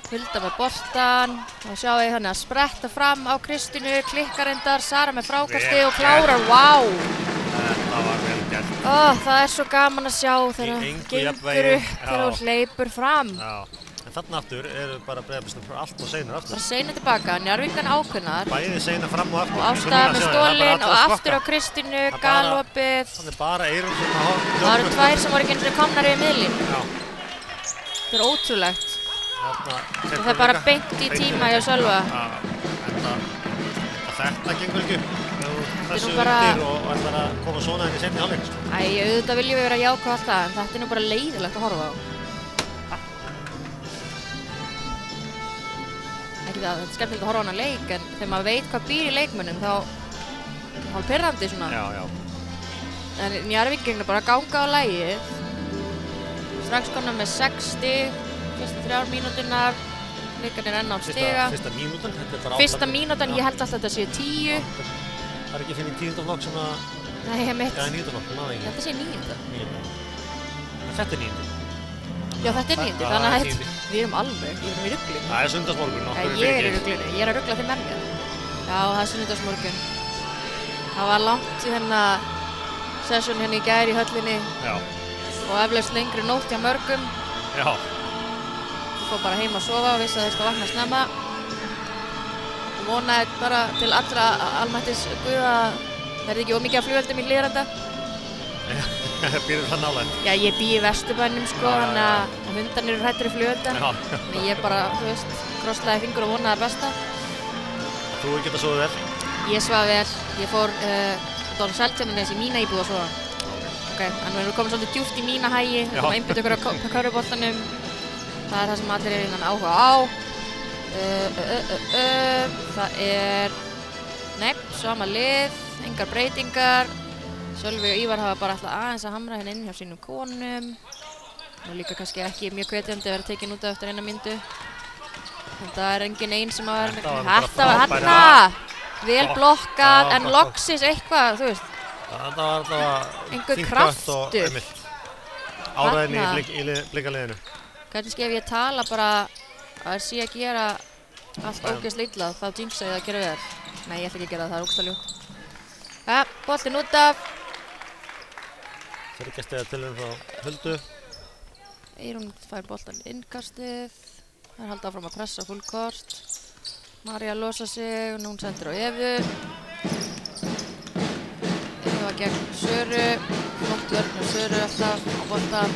Hulda með boltan. Þá sjáum við þannig að spretta fram á Kristínu, klikkar endar, Sara með frákasti og klárar, vá! Þetta var vel gert. Það er svo gaman að sjá þegar það gengur upp þegar hún hleypur fram. Já. En þarna aftur eru bara Breiðabliksmenn allt og seinir aftur. Bara seinir tilbaka, Njarðvíkingar ákveðnar. Bæði seinar fram og aftur. Og Ásta með stólinn og aftur á Kristínu, galopið. Það er bara Eyrún sem að hafa. Það eru 2 sem voru ekki eins og komnar yfir miðlín. Já. Þetta er ótrúlegt. Það er bara beint í tíma hjá Sölva. Þetta gengur ekki upp. Þessu bara... undir og ætlar að koma svona inn í seinni hálfleik. Auðvitað viljum við vera jákvæð alltaf, en þetta er nú bara leiðilegt að horfa á. Ekki það, þetta er skemmtilegt að horfa á hana leik, en þegar maður veit hvað býr í leikmönnum, þá hálf pirrandi svona. Já. En Njarðvíkingar bara ganga á lagið. Strax komna með 6 stig, fyrstu 3 mínúturnar, leikarnir enn á stiga. Fyrsta mínútan, þetta er bara Fyrsta mínútan, ég held alltaf þetta séu 10. Það er ekki fyrir 10. flokk sem að... Nei, ég mitt. Já, 9. flokk, maður ekki. Þetta sé 9. 9. Þetta er 9. Já, þetta er 9. Þannig að við erum alveg, við erum í ruglinu. Það er sunnudagsmorgun. Ég er í ruglinu, ég er að rugla þig með mér. Já, það er sunnudagsmorgun. Það var langt í þennan session hérna í gær í höllinni. Já. Og eflaust lengri nótt hjá mörgum. Já. Þú fór bara heim að sofa og vissi að þeir skal vakna snemma. Og vonaði bara til allra almættis Guð að verði ekki ómikið af flugveldum í Hlíðarenda. Býrðu það nálægt? Já, ég bý í Vesturbænum sko, þannig að hundarnir eru hræddir í flugvelda. Þannig ég bara, þú veist, krosslaði fingur og vonaði besta. Þú geta sofið vel? Ég svaf vel. Ég fór á Seltjarnarnes í mína íbúð að sofa. Ok, en við erum komin svolítið djúpt í mína hægi. Við erum að einbeita okkur á körfuboltanum. Það er það sem allir eru innan áhuga á. Það er, sama lið, engar breytingar. Sölvi og Ívar hafa bara alltaf aðeins að hamra hérna inn hjá sínum konum. og líka kannski ekki mjög hvetjandi að vera tekin út af eftir 1 mínútu. En það er engin einn sem að vera... Þetta var hérna! Vel blokkað, en loksins eitthvað, þú veist. Þetta var alltaf einhver kraftur. Áræðinni í Blikaliðinu. Kannski ef ég tala bara að sé að gera allt ógeðslega illa, þá jinxa ég að gera við þér. Nei, ég ætla ekki að gera það, það er ógeðslega ljótt. Ja, boltinn út af. Þriggja stiga tilraun frá Huldu. Eyrún fær boltan innkastið. Þær halda áfram að pressa fullkort. María losa sig og hún sendir á Evu. Eva gegn Söru. Flott vörn og Söru alltaf á boltan.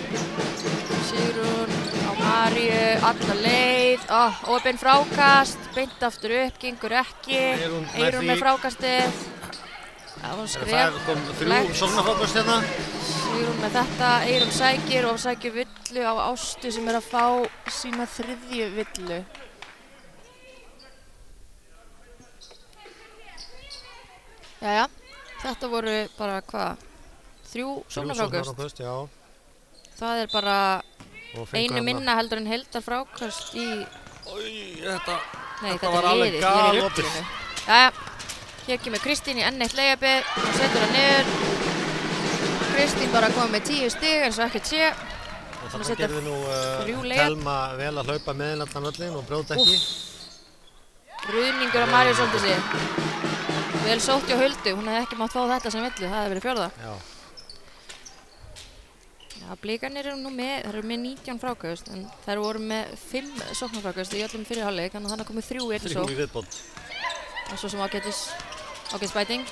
Sigrún á Maríu, alla leið. Opinn frákast, beint aftur upp, gengur ekki. Eyrún með frákastið. Það var skref. Það kom 3 sóknarfrákast hérna. Sigrún með þetta, Eyrún sækir og sækir villu á Ástu sem að fá sína 3. villu. Jæja, þetta voru bara hvað? 3 sóknarfrákast. Já. Það er bara einu minna heldur en heildar frákast í... Þetta var alveg galopið. Jæja, hér kemur Kristín í enn eitt leiðabið og setur það niður. Kristín bara komið með 10 stig eins og ekkert sé. Þannig gerði nú Telma vel að hlaupa meðinn allan völlin og brjóta ekki. Ruðningur á Maríu Sóldísi. Vel sótt hjá Huldu, hún hefði ekki mátt fá þetta sem villu, það hefði verið 4. Já. Já, Blikarnir eru nú með, þær eru með 19 frákast, en þær voru með 5 sóknarfrákast í öllum fyrir hálfleik, þannig að þannig komið 3 í einni sókn. 3 í viðbót. Það er svo sem ágætis bæting.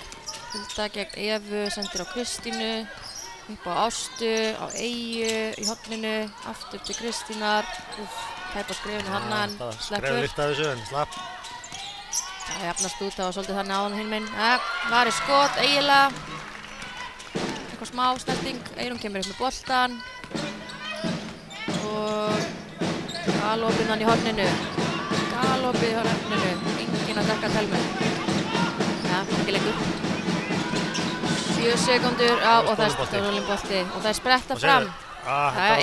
Hulda gegn Evu, sendir á Kristínu, upp á Ástu, á Eyju, í horninu, aftur til Kristínar. Tæpa skrefinu hanna, en sleppur. Skrefur litt af þessu, en slapp. Það jafnast út, það var svolítið þannig áðan hinn minn. Var í skot, eiginlega. Eitthvað smá snerting, Eyrún kemur upp með boltan. Og galopinn hann í horninu. Galopið í horninu, enginn að dekka Telmu. Ja, ekki lengur. 7 sekúndur á og það er stórulinn bolti. Og það er spretta fram.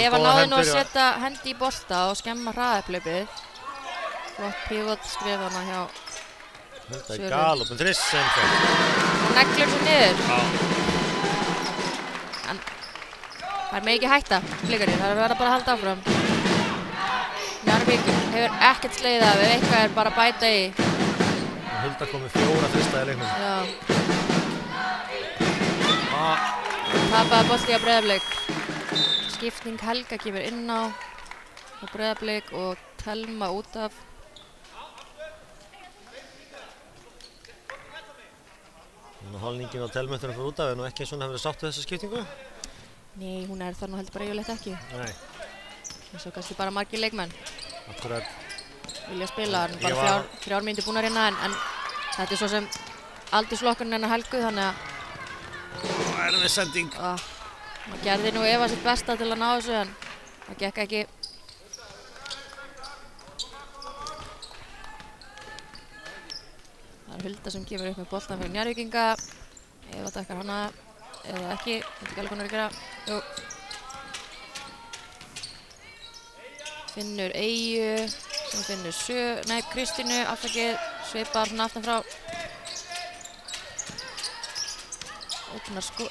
Eva náði nú að setja hendi í bolta og skemma hraðaplaupið. Flott pivot skrif hana hjá Þetta er galopinn þriss sem það. Hún neglir svo niður. En það er með ekki hætta, Blikarnir. Það er verið bara að halda áfram. Njarðvík hefur ekkert slegið af, ef eitthvað er bara að bæta í. Hulda kom með 4 þrista í leiknum. Já. Tapaði bolti á Breiðablik. Skipting Helga kemur inn á Breiðablik og Telma út af. Holningin á Telmu eftir að fara út af, en nú ekki svona hefur verið sátt við þessa skiptingu? Nei, hún er þar nú heldur bara yfirleitt ekki. Nei. Eins og kannski bara margir leikmenn. Akkurat. Vilja spila, það er bara 3 mínútur búnar hérna, en þetta er svo sem aldurslokkurinn hennar Helgu, þannig að... Það er við sending. Maður gerði nú Eva sitt besta til að ná þessu, en það gekk ekki. Það er Hulda sem kemur upp með boltan fyrir Njarðvíkinga. Eva dekkar hana, eða ekki, þetta ekki alveg konar að gera. Jú. Finnur Eyju, sem finnur Kristínu, aftakið, svipar svona aftan frá.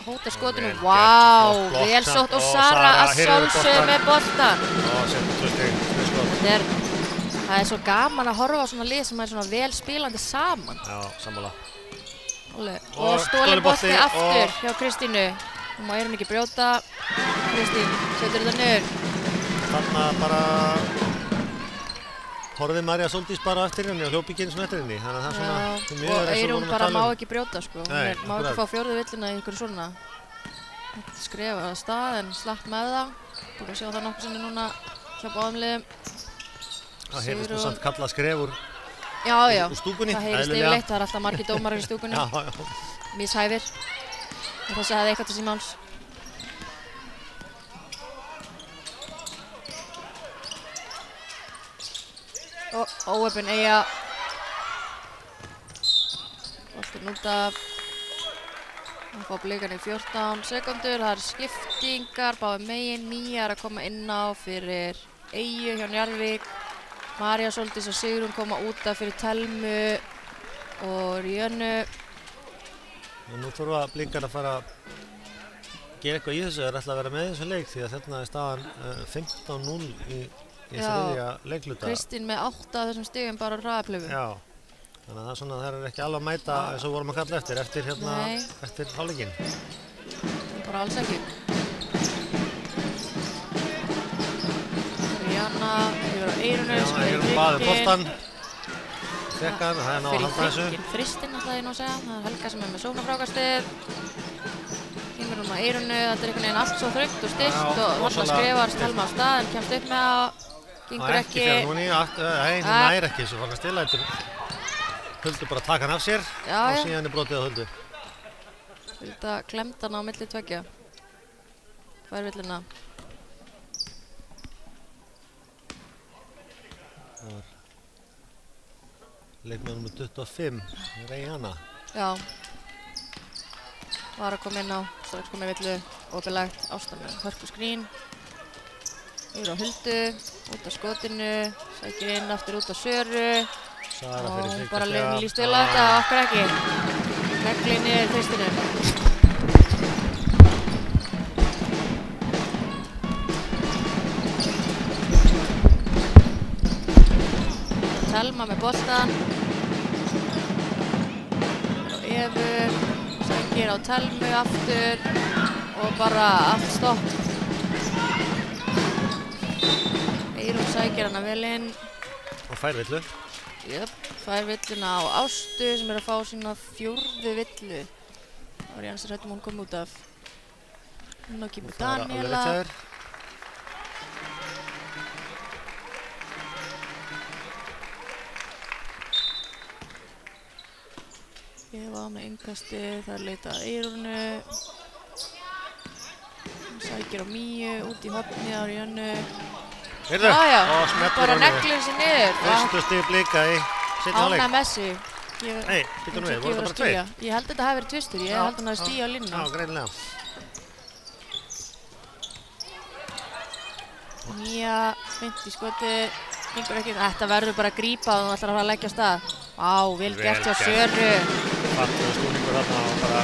Hótar skotinu, vá, vel sótt og Sara að sjálfsögðu með boltan. Það er svo gaman að horfa á svona lið sem er svona vel spilandi saman. Já, sammála. Og stólinn bolti aftur hjá Kristínu. Nú má Eyrún ekki brjóta. Kristín setur þetta niður. Þarna bara horfði María Sóldís bara eftir henni og hljóp ekki einu svona eftir henni. Þannig að það er svona... Og Eyrún bara má ekki brjóta, sko. Hún má ekki fá 4. villuna í einhverju svona. Skrefa að stað en slapp með það. Búin að sjá það nokkuð sinni núna hjá báðum liðum. Það heyrðist nú samt kallað skref úr stúkunni. Það heyrðist yfirleitt, það er alltaf margir dómarar í stúkunni. Mishæfir. En þessi hefði eitthvað til sín máls. Óöfn Eyja. Boltinn út af. Það fá blikarnir 14 sekundur, það skiptingar, báðum megin, Mía að koma inn á fyrir Eyju hjá Njarðvík. María Sóldís og Sigrún koma út af fyrir Telmu og Ríönnu. Og nú þurfa blikar að fara að gera eitthvað í þessu, ætla að vera með þessu leik því að þarna staðan 15-0 í þriðja leikluta. Kristín með 8 af þessum stigum bara á hraðaplöfu. Já. Þannig að það er svona, það er ekki alveg að mæta eins og vorum að kalla eftir hálfleikinn. Bara alls ekki. Ríanna yfir á Eyrunu. Já, Eyrún baður boltan. Fekk hann, það er ná að halda þessu. Fyrir fristinn ætlaði ég nú að segja. Það er Helga sem með sóknarfrákastið. Kemur hún á Eyrunu, þetta einhvern veginn allt svo þröngt og stillt og hann skrifar Telma á stað en kemst upp með það. Gengur ekki. Ekki fyrir núni, nei, hún nær ekki svo fannst til. Huldu bara að taka hann af sér og síðan brotið á Huldu. Hulda klemd hann á milli tveggja. Tværvillina. Það var leikmaður nr. 25, Reyhanna. Já. Var að koma inn á, strax komið villu, opilagt, Ásta með hörku skrín. Yfir á Huldu, út af skotinu, sækir inn aftur út á Söru. Og bara líst vel á þetta, okkar ekki. Negli niður þristinu. Telma með boltan. Og Evu sækir á Telmu aftur og bara allt stopp. Eyrún sækir hana vel inn. Og fær villu. Jöp, fær villuna á Ástu sem að fá sína 4. villu. Það var ég ansið hrættum hún kom út af. Nú kemur Daníela. Eva með innkasti, það er leitað að Eyrúnu. Hún sækir á Míu, út í horni á Ríönnu. Heyrðu, og bara neglir sér niður. Fyrstu stig blika í seinni hálfleik. Ánægð Messi. Nei, býttu nú við, voru þetta bara 2? Ég held að þetta hafi verið tvistur, ég held að hann hafi stíð á línuna. Já, greinilega. Mía, fint í skoti, gengur ekki. Þetta verður bara að grípa og hún ætlar að fara að leggja af stað. Vá, vel gert hjá Söru. Fattuðu snúningur þarna og bara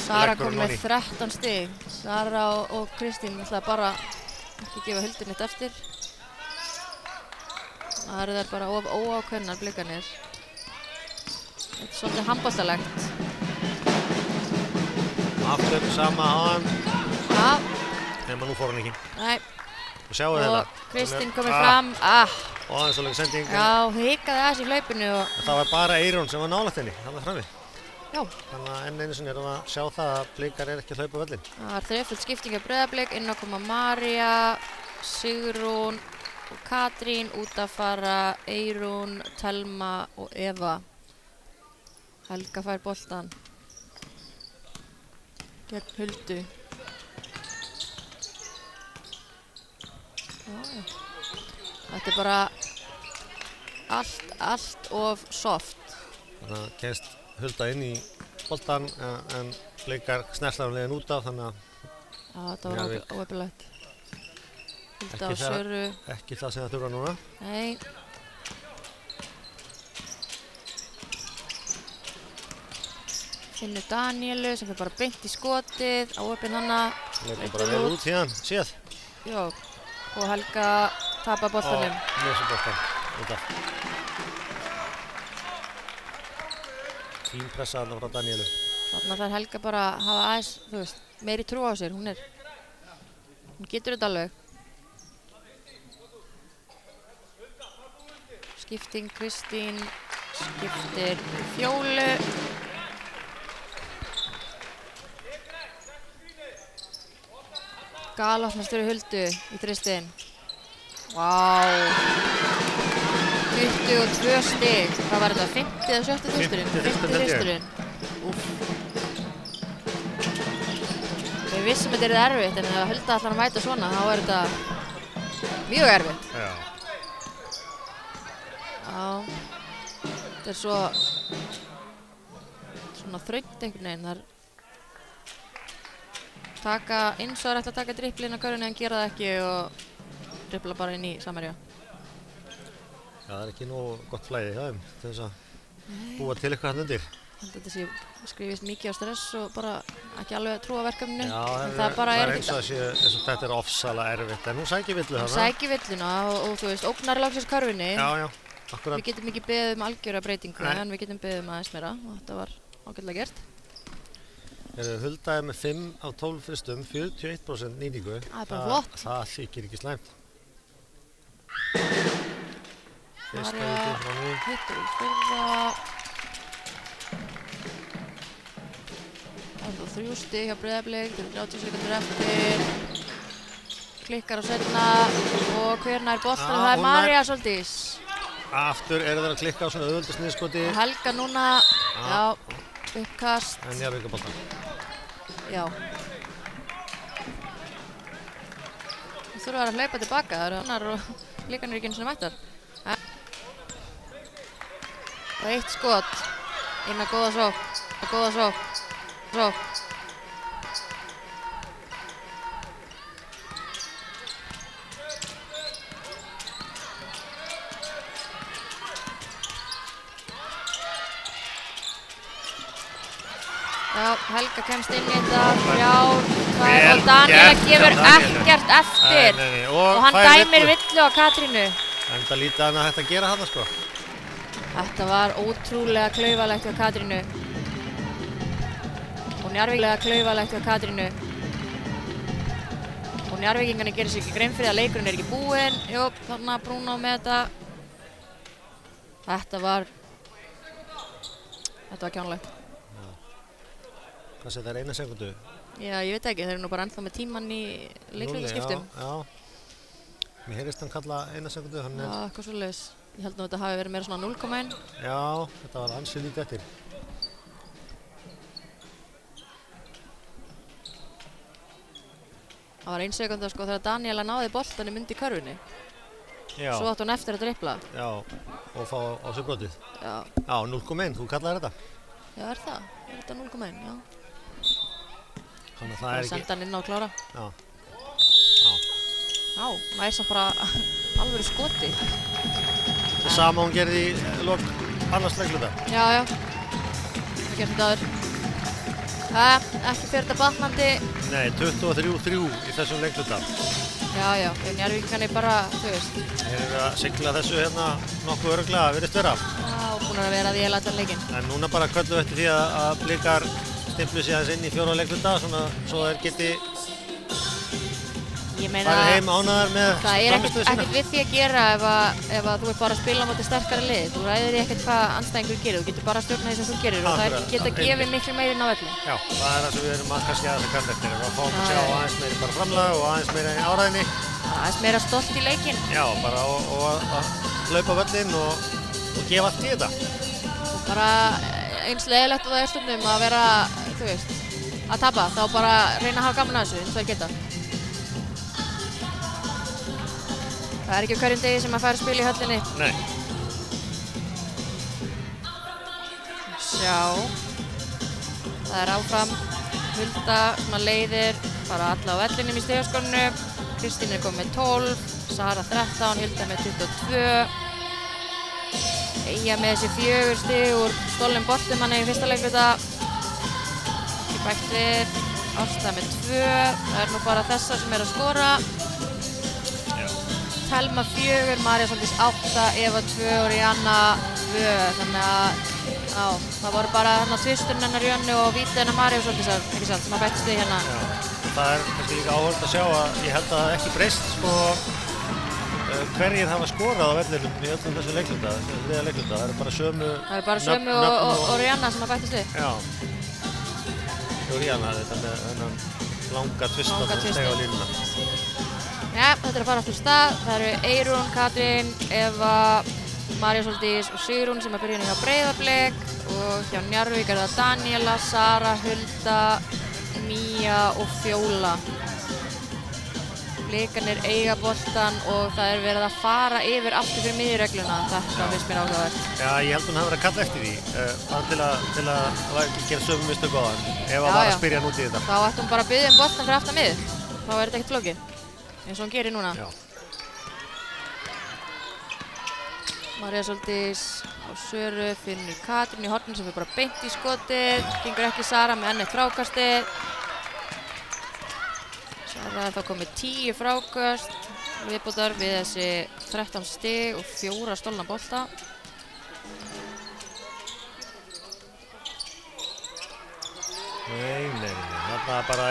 Sara kom með 13 stig. Sara og Kristín ætlaði bara ekki gefa Huldu neitt eftir. Það eru þær bara óákveðnar blikarnir. Þetta er svolítið handboltalegt. Aftur sama á hann. Já. Nefnum nú fór hann ekki. Nei. Og sjáu þetta. Og Kristín komið fram. Og aðeins svo lengi sending. Já, hikaði aðeins í hlaupinu. Það var bara Eyrún sem var nálægt henni, þarna frammi. Já. Þannig að enn einu sinni erum við að sjá það að blikar ekki að hlaupa völlinn. Það var þreföld skipting af Breiðablik, inn að koma María, Sigrún og Katrín, út að fara Eyrún, Telma og Eva. Helga fær boltan gegn Huldu. Þetta er bara allt of soft. Þannig að kemst Hulda inn í boltan en blikar snertlar leiðin út af þannig að þetta var óefnilegt. Hulda og Söru. Ekki það sem það þurfa núna. Nei. Finnur Daníelu sem fyrir bara beint í skotið, áöpinn hana. Leikur bara vel út síðan, séð. Já, og Helga tapar boltanum. Missir boltan, út af. Fín pressa þarna frá Daníelu. Þarna þarf Helga bara að hafa aðeins, þú veist, meiri trú á sér. Hún getur þetta alveg. Skipting, Kristín skiptir Fjólu. Galopnastur Huldu í þristinn. Vá. 22 stig. Hvað var þetta? 50 eða 70 þristurinn? 50 þristurinn. Úff. Við vissum að þetta er erfitt, en ef Hulda ætlar að mæta svona, þá er þetta mjög erfitt. Já. Já. Þetta er svona þröngt einhvern veginn. taka eins og ætla að taka driplinn á körfunni en gera það ekki og dribla bara inn í Samherja. Já, það ekki nógu gott flæði hjá þeim til þess að búa til eitthvað hann undir. Ég held að þetta sé skrifist mikið á stress og bara ekki alveg að trúa verkefninu. Já, það bara er eins og þetta er ofsalega erfitt, en hún sækir villu þarna. Hún sækir villuna og þú veist, ógnar loksins körfunni. Já, akkurat. Við getum ekki beðið algjöra breytingu, en við getum beðið aðeins meira og þetta var ágætlega gert. Hulda með 5 af 12 fristum, 41% nýtingu. Það er bara flott. Það þykir ekki slæmt. Marja hittur í fjórða. Það er 3 stig hjá Breiðablik, það eru 30 sekundur eftir. Klikkar á seinna og hver nær boltanum, það er Marja Sóldís. Aftur eru þeir að klikka á svona auðvöldu sniðskoti. Helga núna, já, uppkast. En Njarðvík boltan. Já. Þú þurfa að hlaupa tilbaka, það eru annar og líkan ekki einu sinni mættar. Og 1 skot, inn að góða sókn. Já, Helga kemst inn í þetta, 3, 2 og Daníela gefur ekkert eftir. Og hann dæmir villu á Katrínu. En það lítið hann að hægt að gera hann sko. Þetta var ótrúlega klaufalegt hjá Katrínu. Og Njarðvíkingarnir gerir sér ekki grein fyrir að leikurinn er ekki búinn. Jú, þarna Bruno með þetta. Þetta var kjánlegt. Hvað sé það 1 sekundu? Já, ég veit ekki, þeir eru nú bara ennþá með tímann í leikhlutaskiptum. Já. Mér heyrist hann kalla 1 sekundu. Já, eitthvað svoleiðis. Ég held nú að þetta hafi verið meira svona 0,1. Já, þetta var ansi lítið eftir. Það var 1 sekunda sko þegar Daníela náði boltanum undir körfunni. Já. Svo átti hún eftir að dribla. Já, og fá á sig brotið. Já. Já, 0,1, þú kallaðir þetta? Já, er það? Er þetta 0,1, já. Þannig að það er ekki... Senda hann inn á að klára. Já. Já, næsa bara alvöru skoti. Það sama hún gerði í lok annars leikluta. Já. Það gerði þetta aður. Ekki fyrir þetta batnandi. Nei, 23-3 í þessum leikluta. Já, Njarðvíkingarnir bara, þú veist. Þeir eru að sigla þessu hérna nokkuð örugglega, virðist vera. Já, búin að vera því að lata leikinn. En núna bara köllum við eftir því að Blikar stimplu sig aðeins inn í 4. leikluta, svona svo þeir geti farið heim ánægðar með frammistöðu sína. Það er ekkert við því að gera ef að þú ert bara að spila á móti sterkara lið. Þú ræðir því ekkert hvað andstæðingur gerir, þú getur bara að stjórna því sem þú gerir og það geta gefið miklu meira inn á velli. Já, það er það sem við erum kannski aðeins að kalla eftir. Við fáum að sjá aðeins meira bara framlag og aðeins meira í áræðinni. Aðeins meira stolt í leikinn. Já, bara og að hlaupa völlinn og gefa allt í þetta. Og bara eins leiðilegt og það er stundum að vera, þú veist, að tapa, þá bara reyna að hafa gaman að þessu eins og þeir geta. Það er ekki á hverjum degi sem að fara að spila í höllinni. Nei. Sjá. Það er áfram Hulda sem að leiðir bara alla á vellinum í stigaskorinu. Kristín er komið með 12, Sara 13, Hulda með 22. Eyja með þessi 4 stig úr stolnum boltum hann í fyrsta leikluta. Í bætt við Ásta með 2. Það er nú bara þessar sem er að skora. Thelma 4, Marja Sóldís 8, Eva 2 og Rihanna 2. Þannig að það voru bara tvisturinn hennar Jönnu og vítið hennar Marja Sóldísar, ekki sant, sem að bættist við hérna. Já, það er kannski líka áhugavert að sjá að ég held að það ekki breyst sko hverjir hafa skorað á vellinum í öllum þessu leikluta, þriðja leikluta. Það eru bara sömu og Rihanna sem að bættist við. Já. Og Rihanna þetta með þennan langa tvista sem steg á línuna. Já, þetta er að fara aftur stað. Það eru Eyrún, Katrín, Eva, Marja Sóldís og Sigrún sem að byrja hjá Breiðablik og hjá Njarðvík er það Daníela, Sara, Hulda, Mía og Fjóla. Blikarnir eiga boltan og það er verið að fara yfir aftur fyrir miðjuregluna. Þetta finnst mér áhugavert. Já, ég held hún hafi verið að kalla eftir því. Til að gera sömu mistök á hann. Ef hann var að spyrja hann út í þetta. Þá ætti hún bara að biðja boltan fyrir aftan miðju. Þá er þetta ekkert flókið. Eins og hún gerir núna. Já. María Sóldís á Söru, finnur Katrín í horninu sem er bara beint í skotið. Gengur ekki Sara með enn eitt frákastið. Sara er þá komið 10 frákast. Viðbótar við þessi 13 stig og 4 stolna bolta. Nei. Þarna bara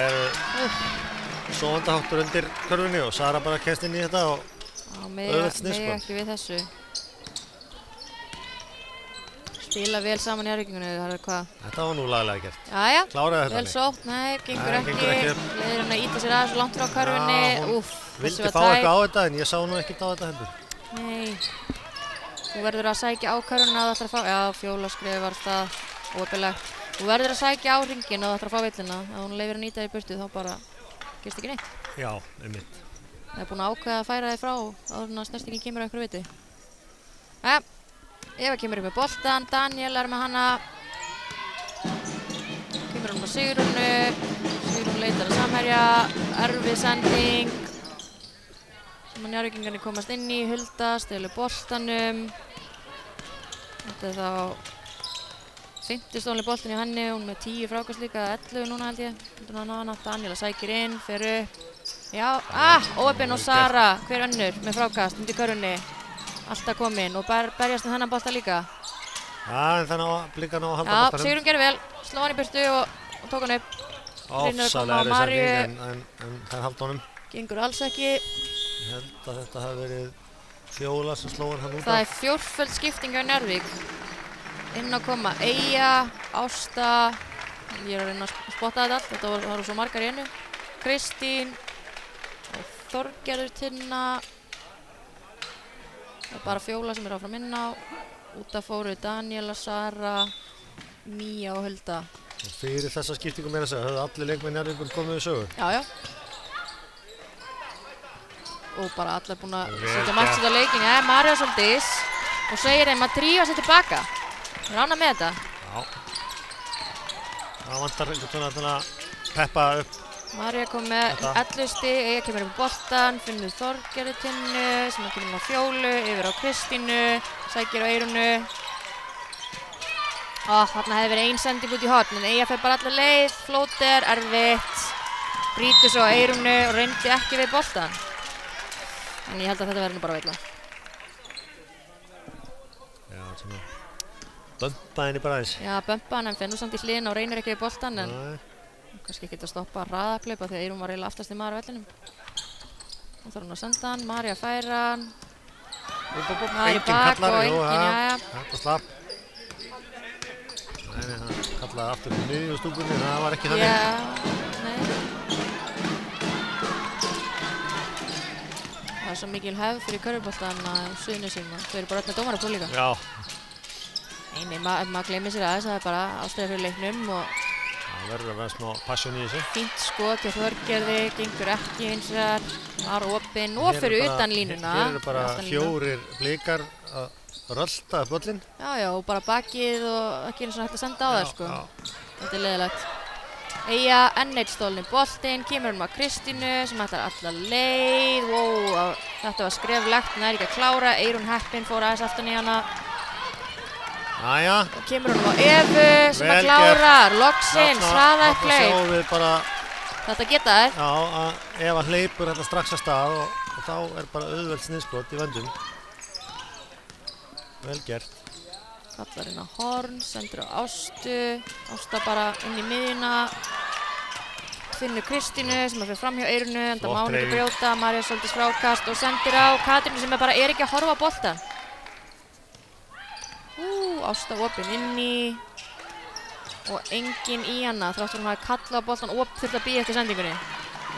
sofandaháttur undir körfunni og Sara bara kemst inn í þetta og auðvelt snið sko. Ekki við þessu. Spila vel saman í Njarðvíkingunu, það er hvað? Þetta var nú laglega gert. Jæja, kláraði þetta vel sótt, nei, gengur ekki. Leiðir hann að íta sér aðeins langt frá körfunni. Úff, vildi fá eitthvað á þetta en ég sá nú ekkert á þetta heldur. Nei, þú verður að sækja á körfunna að það ætlar að fá, já, fjólaskref var það óöpilegt. Þú verður að sækja á hringinn að það ætlar að fá villina. Ef hún leifir að nýta í burtu þá bara gerst ekki neitt. Já, einmitt. Það er búin að ákveða að færa þig frá áður en að snertingin kemur á einhverju viti. Eva kemur upp með boltan, Daniel er með hana. Kemur hún á Sigrúnu. Sigrún leitar að samherja. Erfið sending. Sem að Njarðvíkingarnir komast inn í. Hulda stelur boltanum. Þetta er þá 50 stólni boltin í henni. Hún með 10 frákast líka, 11 núna held ég. Heldur hann á hana. Daniela sækir inn, fer upp. Já, Óbin og Sara. Hver önnur með frákast undir körfunni. Alltaf kominn og berjast með þennan bolta líka. Já, en þannig að Blikar ná að halda boltanum. Já, Sigrún gerði vel, sló hann í burtu og tók hann upp. Ofsalega sending en það halda honum. Gengur alls ekki. Ég held að þetta hafi verið Fjóla sem sló hann út af. Það er fjórföld skipting á Njarðvík. Inn að koma Eyja, Ásta, ég er að reyna að spotta þetta allt, þetta voru svo margar í einu. Kristín og Þorgerður Tinna. Það er bara Fjóla sem er áfram inn á. Út af fóru Daniela, Sara, Mía og Hulda. Og fyrir þessa skiptingu meira að segja, höfðu allir leikmenn Njarðvíkur komið við sögu? Já. Og bara allir búin að setja margt sitt á leikin. Já, María Sóldís. Og segir þeim að drífa sig tilbaka. Ég er ánægð með þetta. Já. Það vantar einhvern veginn að peppa upp. María kom með 11 stig, Eyja kemur upp á boltan, finnur Þorgerði Tinnu sem kemur á Fjólu, yfir á Kristínu, sækir á Eyrúnu. Þarna hefði verið ein sending út í horn, en Eyja fer bara alla leið, flóter, erfitt, brýtur svo á Eyrúnu og reyndi ekki við boltan. En ég held að þetta verður nú bara veitla. Já, svona bömpaði henni bara aðeins. Já, bömpaði hann, en finnur samt í hliðina og reynir ekki við boltan, en kannski ekki að stoppa hraðaplaupa því að Eyrún var eiginlega aftast í maður á vellinum. Nú þarf hún að senda hann, María færa hann. María bak og enginn, jæja. Þetta slapp. Nei, hann kallaði aftur í miðjustúkunni, en það var ekki þannig. Já, nei. Það er svo mikil hefð fyrir körfuboltann á Suðurnesjum og þau eru bara öll með dómarapróf líka. Já. Nei, maður gleymir sér aðeins að það er bara ástæða fyrir leiknum og það verður að vera smá passion í þessu. Fínt skot hjá Þorgerði, gengur ekki hins vegar, var opinn og fyrir utan línuna. Hér eru bara 4 Blikar að rölda upp völlinn. Já, og bara bakið og ekki eins og hægt að senda á það sko. Þetta er leiðilegt. Eyja enn eitt stólni boltinn, kemur hún að Kristínu sem ætlar alla leið. Wow, þetta var skreflegt, hún er ekki að klára. Eyrún heppin fór aðeins aftan í hana. Jæja. Og kemur hún á Evu sem að klárar, loksins, hraðaðið hlaup. Sjáum við bara þetta geta þær. Já, að Eva hleypur þetta strax að stað og þá er bara auðvelt sniðskot í vöndum. Vel gert. Kallar inn á horn, sendur á Ástu. Ásta bara inn í miðjuna. Finnur Kristínu sem að fyrir fram hjá Eyrúnu, enda má hún ekki brjóta. María Sóldís frákast og sendir á Katrínu sem bara er ekki að horfa á boltann. Ásta opinn inni og enginn í hana þrátt fyrir hún hafi kallað á boltan og þurft að bíða eftir sendingunni.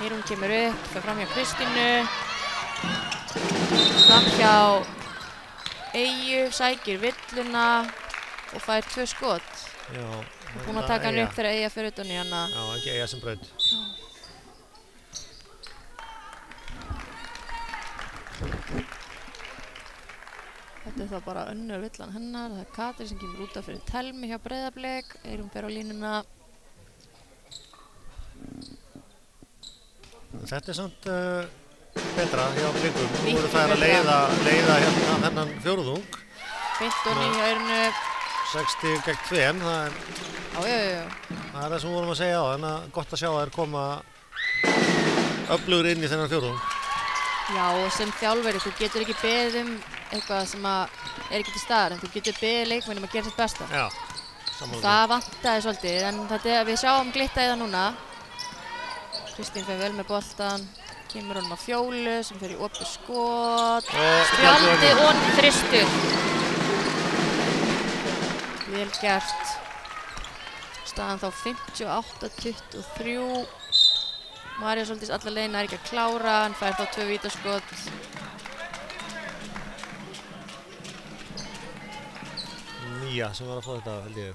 Eyrún kemur upp, fer fram hjá Kristínu, fram hjá Eyju, sækir villuna og fær 2 skot. Já. Búin að taka hann upp þegar Eyja fer utan í hana. Já, ekki Eyja sem braut. Þetta er þá bara önnur villan hennar. Það er Katrín sem kemur út af fyrir Telmi hjá Breiðablik. Eyrún fer á línuna. Þetta er samt betra hjá Blikum. Nú eru þær að leiða hérna þennan fjórðung. Beint og hjá Eyrúnu. 60 gegn 2, það er... Já. Það er það sem við vorum að segja á, þannig að gott að sjá þær koma öflugur inn í þennan fjórðung. Já, og sem þjálfari, þú getur ekki beðið eitthvað sem er ekki til staðar, en þú getur beðið leikmönnum að gera sitt besta. Já, sammála. Það vantaði svolítið, en við sjáum glitta í það núna. Kristín fer vel með boltan, kemur honum á Fjólu sem fer í opið skot. Spjaldi og þristur. Vel gert. Staðan þá 58-23. María Sóldís alla leiðina ekki að klára, hann fær þá 2 vítaskot. Mía sem var að fá þetta, held ég.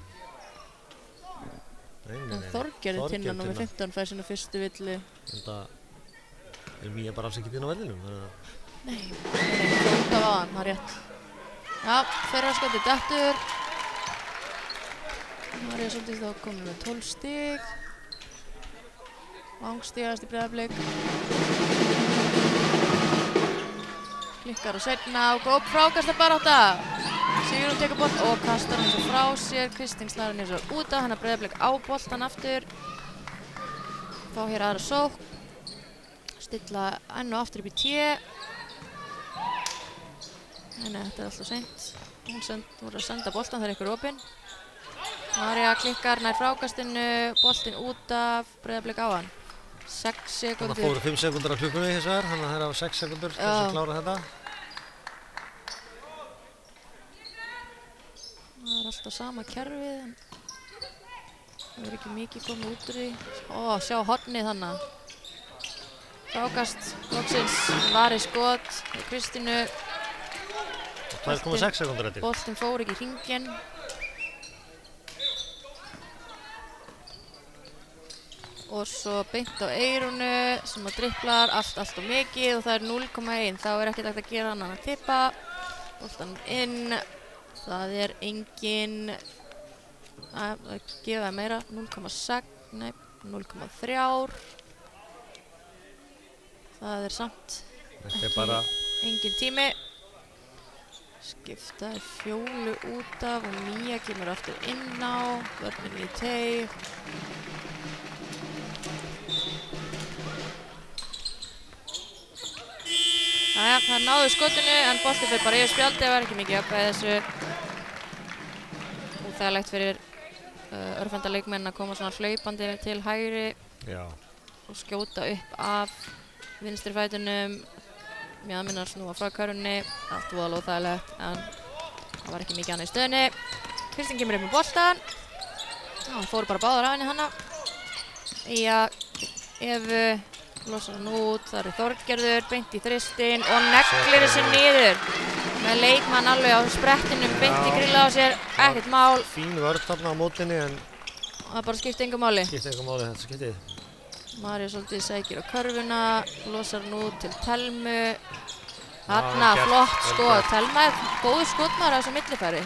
Nei. Þorgerður Tinna nr. 15 fær sína fyrstu villu. Þetta er Mía bara alls ekki inn á vellinum? Nei, út af aðan, það er rétt. Já, þeirra skoti dettur. María Sóldís þá komin með 12 stig. Langstigast í Breiðablik. Klikkar og seinna og góð frákastabarátta. Sigrún tekur bolt og kastar hann svo frá sér. Kristín slæðir hann eins og út af, hann að Breiðablik á boltan aftur. Fá hér aðra sókn. Stilla enn og aftur upp í té. Nei, þetta er alltaf seint. Hún voru að senda boltan þegar ykkur er opinn. María klikkar nær frákastinu, boltinn út af, Breiðablik á hann. 6 sekúndur. Þannig að fóru 5 sekúndur á klukkunni hins vegar, þannig að það er á 6 sekúndur til þess að klára þetta. Það er alltaf sama kerfið, en það er ekki mikið komið út úr því. Sjá hornið þannig. Frákast, loksins, varið skot, Kristínu. 2,6 sekúndur eftir. Boltinn fór ekki í hringinn. Og svo beint á Eyrúnu sem að dribblar allt og mikið og það er 0,1. Þá er ekkert hægt að gera annan að tippa. Boltan inn. Það er engin að gefa meira. 0,6, nei, 0,3. Það er samt engin tími. Skiptaði Fjólu út af og Mía kemur aftur inn á. Vörnin í teig. Jæja, það náðu skotinu en boltinn fer bara yfir spjaldi, það var ekki mikið jafnvægi þessu. Óþægilegt fyrir örvenda leikmenn að koma svona hlaupandi til hægri. Já. Og skjóta upp af vinstri fætinum. Mjaðminnar snúa frá körfunni, allt voðalega óþægilegt en það var ekki mikið annað í stöðunni. Kristín kemur upp með boltan. Það fóru bara báðar af henni hana. Evu losar hann út, það eru Þorgerður, beint í þristinn og neglir þessi niður. Með leikmann alveg á sprettinum, beint í grilla á sér, ekkert mál. Fín vörð þarna á mótinni en... Það bara skipti engu máli. Skipti engu máli þetta skiptið. María Sóldís sækir á körfuna, losar hann út til Telmu. Þarna, flott skot. Telma er góður skotmaður á þessu millifæri.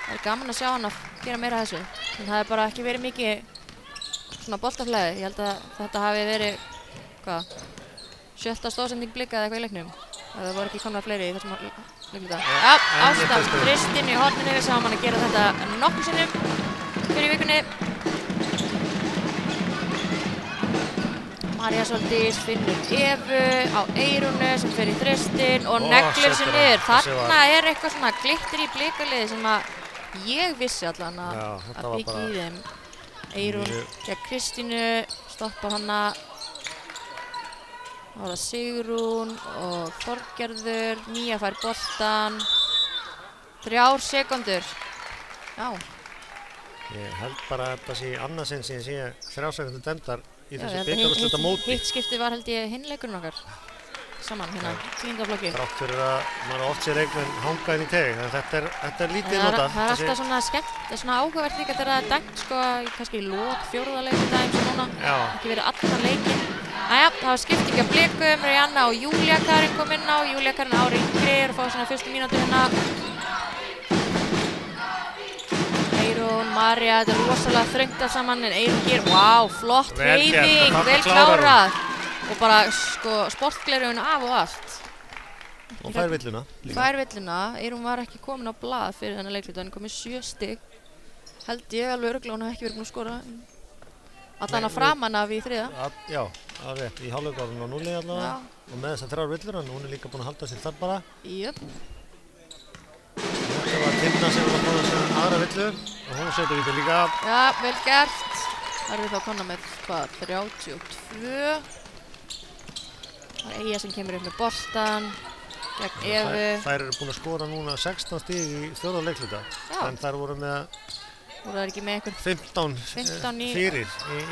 Það er gaman að sjá hann að gera meira af þessu. En það hefur bara ekki verið mikið svona boltaflæði. Ég held að þetta hafi verið, hvað, 7. stóðsending Blika eða eitthvað í leiknum. Það voru ekki komnar fleiri í þessum leikluta. Já, Ásta þristinn í horninu, við sáum hann að gera þetta nokkrum sinnum fyrir vikunni. María Sóldís finnur Evu á Eyrúnu sem fer í þristinn og neglir sér niður. Þarna er eitthvað svona glittir í Blikaliði sem að ég vissi allan að byggja í þeim. Eyrún gegn Kristínu, stoppa hana. Það var það Sigrún og Þorgerður, Mía fær boltan. 3 sekúndur. Já. Ég held bara að þetta sé annað sinn sem ég sé 3 sekúndur dæmdar í þessu bikarúrslita móti. Hitt skiptið var held ég hinn leikurinn okkar saman hérna, 10. flokki. Þrátt fyrir að maður oft sé leikmenn hanga inn í teg, en þetta er lítið notað. Það er alltaf svona skemmt, það er svona áhugavert líka þegar það er dæmt sko, kannski í lok 4. leikluta eins og núna. Já. Ekki verið allan leikinn. Næja, það var skipting af Blikum, Rianna og Júlía Karin kom inn á. Júlía Karin ári yngri er að fá svona fyrstu mínútur hérna. María, þetta er rosalega þröngt allt saman en Eyrún gerir, vá, flott Vel gert, hreyfing, þarna vel klárar hún. klárað og bara sko sportgleraugun af og allt. Og fær villuna líka. Fær villuna, Eyrún var ekki komin á blað fyrir þennan leikluta, hann komið 7 stig. Held ég alveg örugglega, hún hef ekki verið búin að skora. Allan að framan af í 3. Já, það er rétt, í hálfleik var hún á 0 allavega og með þessar 3 villur, en hún er líka búin að halda sér þar bara. Jöp. Þetta var Tinna sem var að fá þessar aðra villu og hún setur víti líka. Já, vel gert. Það eru þá konar með, hvað, 32. Það er Eyja sem kemur upp með boltan gegn Evu. Þær eru búin að skora núna 16 stig í 4. leikluta, en þær voru með voru það ekki með einhver 15 fyrir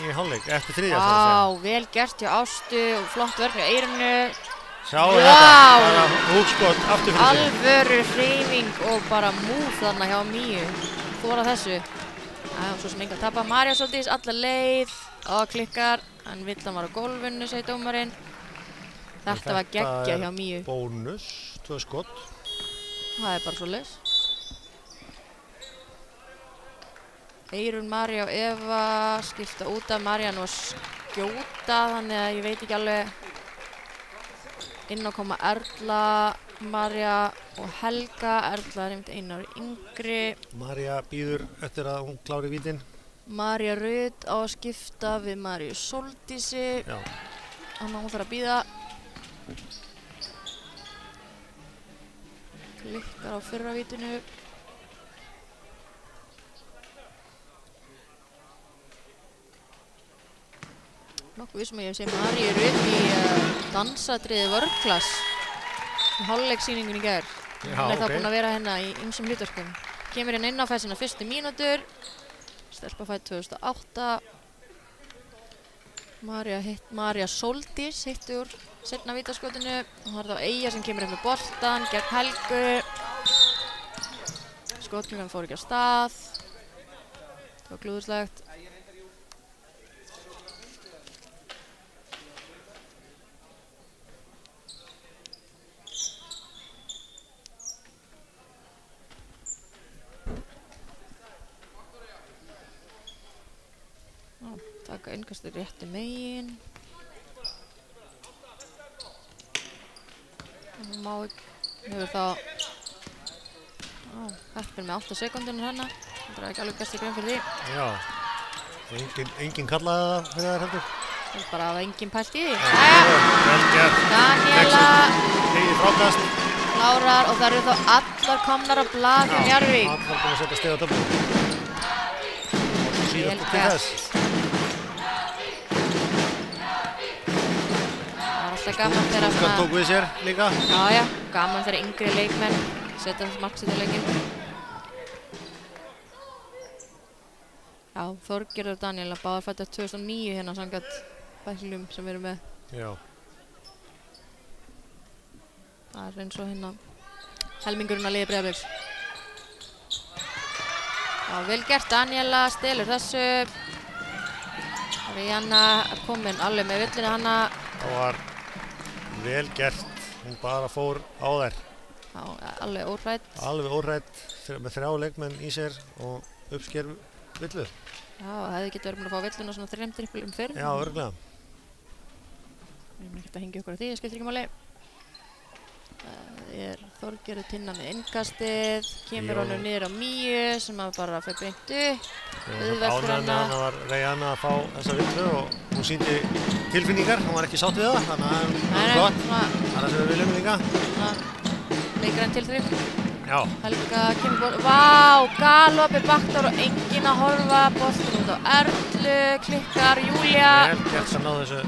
í hálfleik eftir 3. Vá, vel gert hjá Ástu og flott vörn hjá Eyrúnu. Sjáu þetta, bara húkskot aftur fyrir sig. Alvöru hreyfing og bara múf þarna hjá Míu. Þóra þessu. Svo sem enga tapa. María Sóldís alla leið og klikkar, en villan var á gólfinu, segir dómarinn. Þetta var geggjað hjá Míu. Bónus, 2 skot. Það er bara svoleiðis. Eyrún, María og Eva skipta út af. María nú að skjóta, þannig að ég veit ekki alveg. Inn á koma Erla, María og Helga. Erla er einmitt 1 ári yngri. María býður eftir að hún klári vítin. María Rut á að skipta við Maríu Sóldísi. Já. Þannig að hún þarf að bíða. Klikkar á fyrra vítinu. Nokkuð vissum að ég sé Maríu Rut í dansadriði vörklass í hálfleiksýningunni í gær. Hún er þá búin að vera hérna í ýmsum hlutverkum. Kemur inn á fæð sína fyrstu mínútur. Stelpa fædd 2008. María Sóldís hitti úr seinna vítaskotinu. Og það er þá Eyja sem kemur upp með boltan gegn Helgu. Skotklukkan fór ekki á stað. Það var glúðurslegt. Taka innkastið réttu megin. Hefur þá heppin með 8 sekúndunir hérna. Það er ekki alveg besti grein fyrir því. Já, enginn kallaði það fyrir þær heldur. Það er bara að enginn pælt í því. Vel gert. Daniela Heiði frákast. klárar og það eru þá allar komnar á blað í Njarðvík. Allar búin að setja stig á töfluna. Og svo síðast til þess. Það er gaman þegar Stúlkan tók við sér líka. Já, gaman þegar yngri leikmenn setja þess marksett í leikinn. Já, Þorgerður og Daniela báðar fæddar 2009 hérna samkvæmt bæklum sem við erum með. Já. Það er eins og hérna helmingurinn að liði Breiðabliks. Já, vel gert. Daniela stelur þessu. Rihanna er komin alveg með villina hana. Það var vel gert. Hún bara fór á þær. Já, alveg óhrædd. Alveg óhrædd með 3 leikmenn í sér og uppsker villu. Já, það hefði getið verið búin að fá villuna svona 3 dribbulum fyrr. Já, örugglega. Við erum ekkert að hengja okkur á því, það skiptir ekki máli. Það er Þorgerður Tinna með innkastið, kemur honum niður á Míu sem bara fer beint upp. Auðvelt fyrir hana. Ánægð var Rihanna að fá þessa villu og hún sýndi tilfinningar, hún var ekki sátt við það, þannig að það er flott. Það er það sem við viljum líka. Leikar hann til þrif. Já. Helga kemur ból. Vá, galopið baktor og enginn að horfa. Boltinn út á Erlu, klikkar, Júlia. Vel gert að ná þessu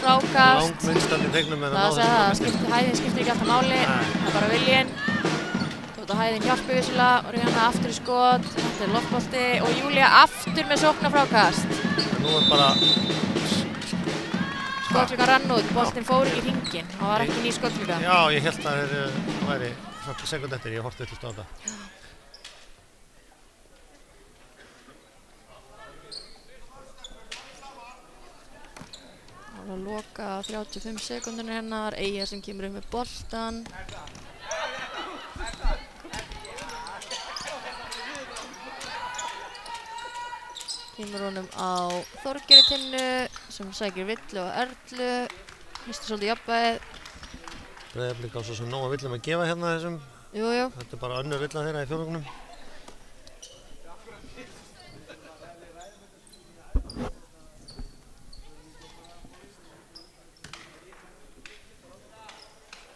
frákast. langminnstandi tegnum en að ná þessu frákasti. Hæðin skiptir ekki alltaf máli. Það er bara viljinn. Tóta hæðin hjálpi vissulega og Rihanna aftur í skot. Þetta er loftbolti og Júlia aftur með sóknarfrákast. Nú er bara skotklukkan rann út, boltinn fór ekki í hringinn. Það var ekki ný skotklukka. Já, ég held að það væri sekund eftir, ég horfði til stóða. Það var að loka 35 sekúndunir hennar, Eyja sem kemur upp með boltan. Kemur honum á Þorgeiri Tinnu sem sækir Villu og Erlu. Mistur svolítið jafnvægið. Breiðablik á svo sem nóg að villum að gefa hérna þessum. Jú. Þetta bara önnur villa þeirra í fjórðungnum.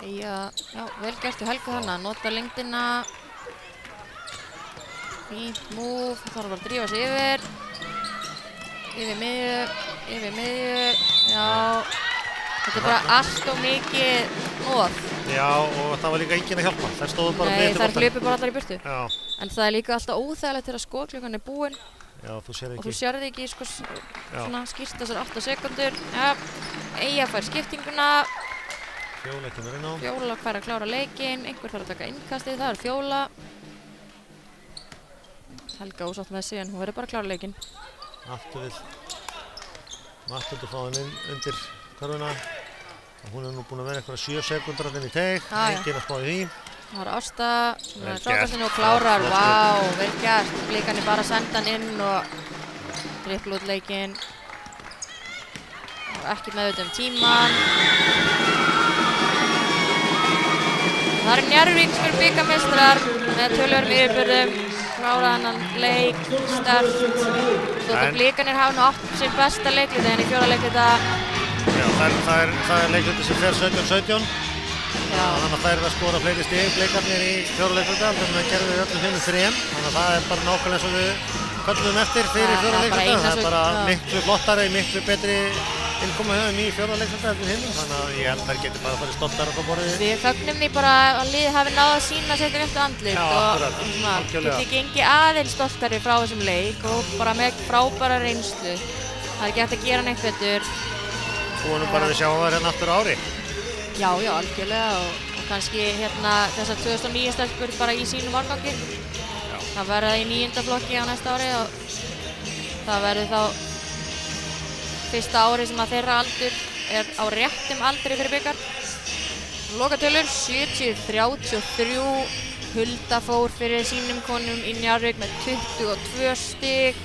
Já, vel gert hjá Helgu þarna, nota lengdina. Fínt múf, þarf að drífa sig yfir. Yfir miðju, já. Þetta bara allt og mikið nóð. Já, og það var líka enginn að hjálpa. Þær stóðu bara Nei, þær hlupu bara allar í burtu. Já. En það líka alltaf óþægilegt þegar skotklukkan búin. Já, þú sér ekki. Og þú sérði ekki svona skýrt þessar 8 sekundur. Já, Eyja fær skiptinguna. Fjóla kemur inn á. Fjóla fær að klára leikinn, einhver þarf að taka innkastið, það Fjóla. Helga ósátt með sig en hún verður bara að klára leikinn. Aftur vill Matthildur fá hann undir körfuna. Og hún nú búin að vera eitthvað 7 sekúndur inn í teig, enginn að spá í því. Það Ásta sem er frákastinu og klárar, vá, vel gert. Blikarnir bara senda hann inn og dribbla út leikinn. Og ekki meðvitað tímann. Það Njarðvík sem eru bikarmeistarar með töluverðum yfirburðum, klára þennan leik, sterkt. Þótt að Blikarnir hafa nú átt sinn besta leikluta en í fjóra leikluta. Já, það er leikluti sem fer 17-17. Þannig að þær eru að skora fleiri stig, Blikarnir í fjóra leikluta, þannig að gerðu við öllum hinnum 3. Þannig að það er bara nákvæmlega eins og við köllum eftir fyrir fjóra leikluta. Það er bara miklu flottari, miklu betri innkoma höfum í fjórða leikluta eftir hinnum, þannig að ég held að þær getur bara að fara stoltar á borðið. Við fögnum því bara að liðið hafi náð að sína sér réttu andlit og geti gengið aðeins stoltari frá þessum leik og bara með frábæra reynslu. Það er ekki hægt að gera neitt betur. Vonum bara við sjáum það hérna aftur á ári. Já, algjörlega og kannski hérna þessar 2009 stelpur bara í sínum árgangi. Það verða í 9. flokki á næsta ári og það verður þá fyrsta ári sem að þeirra aldur er á réttum aldri fyrir bikar. Lokatölur 70-33. Hulda fór fyrir sínum konum í Njarðvík með 22 stig.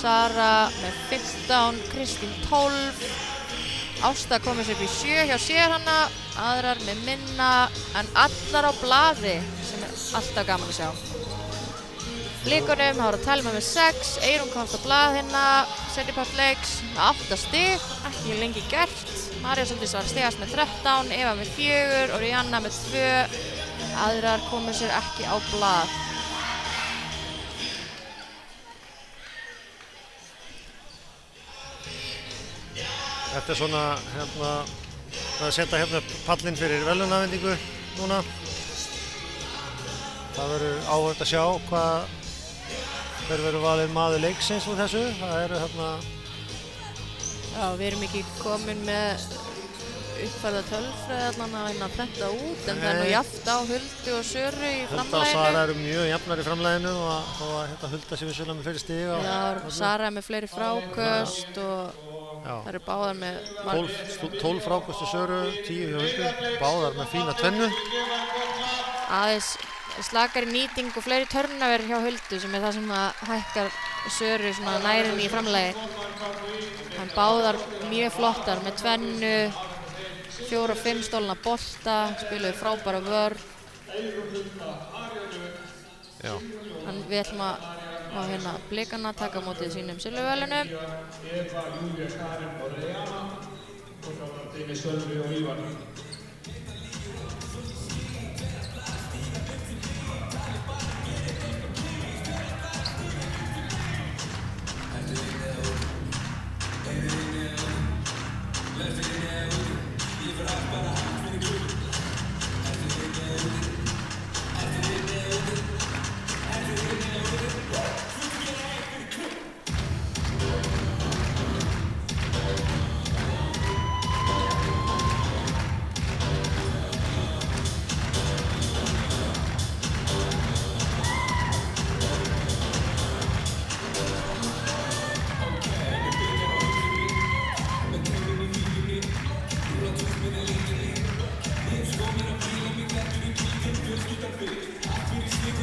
Sara með 15, Kristín 12. Ásta komur sér upp í 7 hjá sér hana, aðrar með minna en allar á blaði sem er alltaf gaman að sjá. Blikunum hafa að Telma með 6, Eyrún komst á blað hérna, seinni-part leiks með 8 stig, ekki lengi gert. María Sóldís var stigast með 13, Eva með 4 og Rihanna með 2. Aðrar komu sér ekki á blað. Þetta er svona, að setja hérna pallinn fyrir verðlaunaafhendingu núna. Það verður áhugavert að sjá hver verður valinn maður leiksins úr þessu. Það eru hérna... Já, við erum ekki komin með uppfærða tölfræði allan að reyna að prenta út, en það er nú jafnt á Huldu og Söru í framlaginu. Hulda og Sara eru mjög jafnar í framlaginu og þó að Hulda sé vissulega með fleiri stig. Já, Sara er með fleiri fráköst og það eru báðar með... 12 fráköst og Söru, 10 hjá Huldu, báðar með fína tvennu. Aðeins slakari nýting og fleiri turnover hjá Huldu sem er það sem að hækkar Söru svona nærin í framlagi. En báðar mjög flottar með tvennu, 4 og 5 stólna bolta, spiluðu frábæra vörn. Já. En við ætlum að hérna Blikana taka á móti sínum silfurverðlaunum.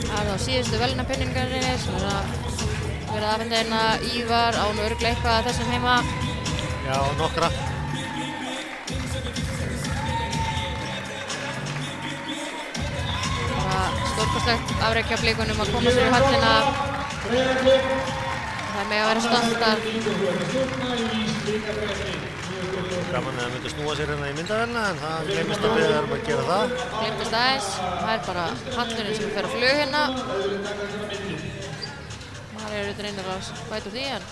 Það er þá síðustu verðlaunapeningarnir sem er að verið að afhenda hérna Ívar á nú örugglega eitthvað að þessum heima. Já, nokkra. Bara stórkostlegt afrek hjá Blikunum að koma sér í höllina. Það er með að vera stoltar. Gaman að það myndi snúa sér hérna í myndavélina en það gleymist að við erum að gera það. Gleymdist aðeins. Það er bara hallurinn sem fer á flug hérna. Maður eru reynir að bæta úr því en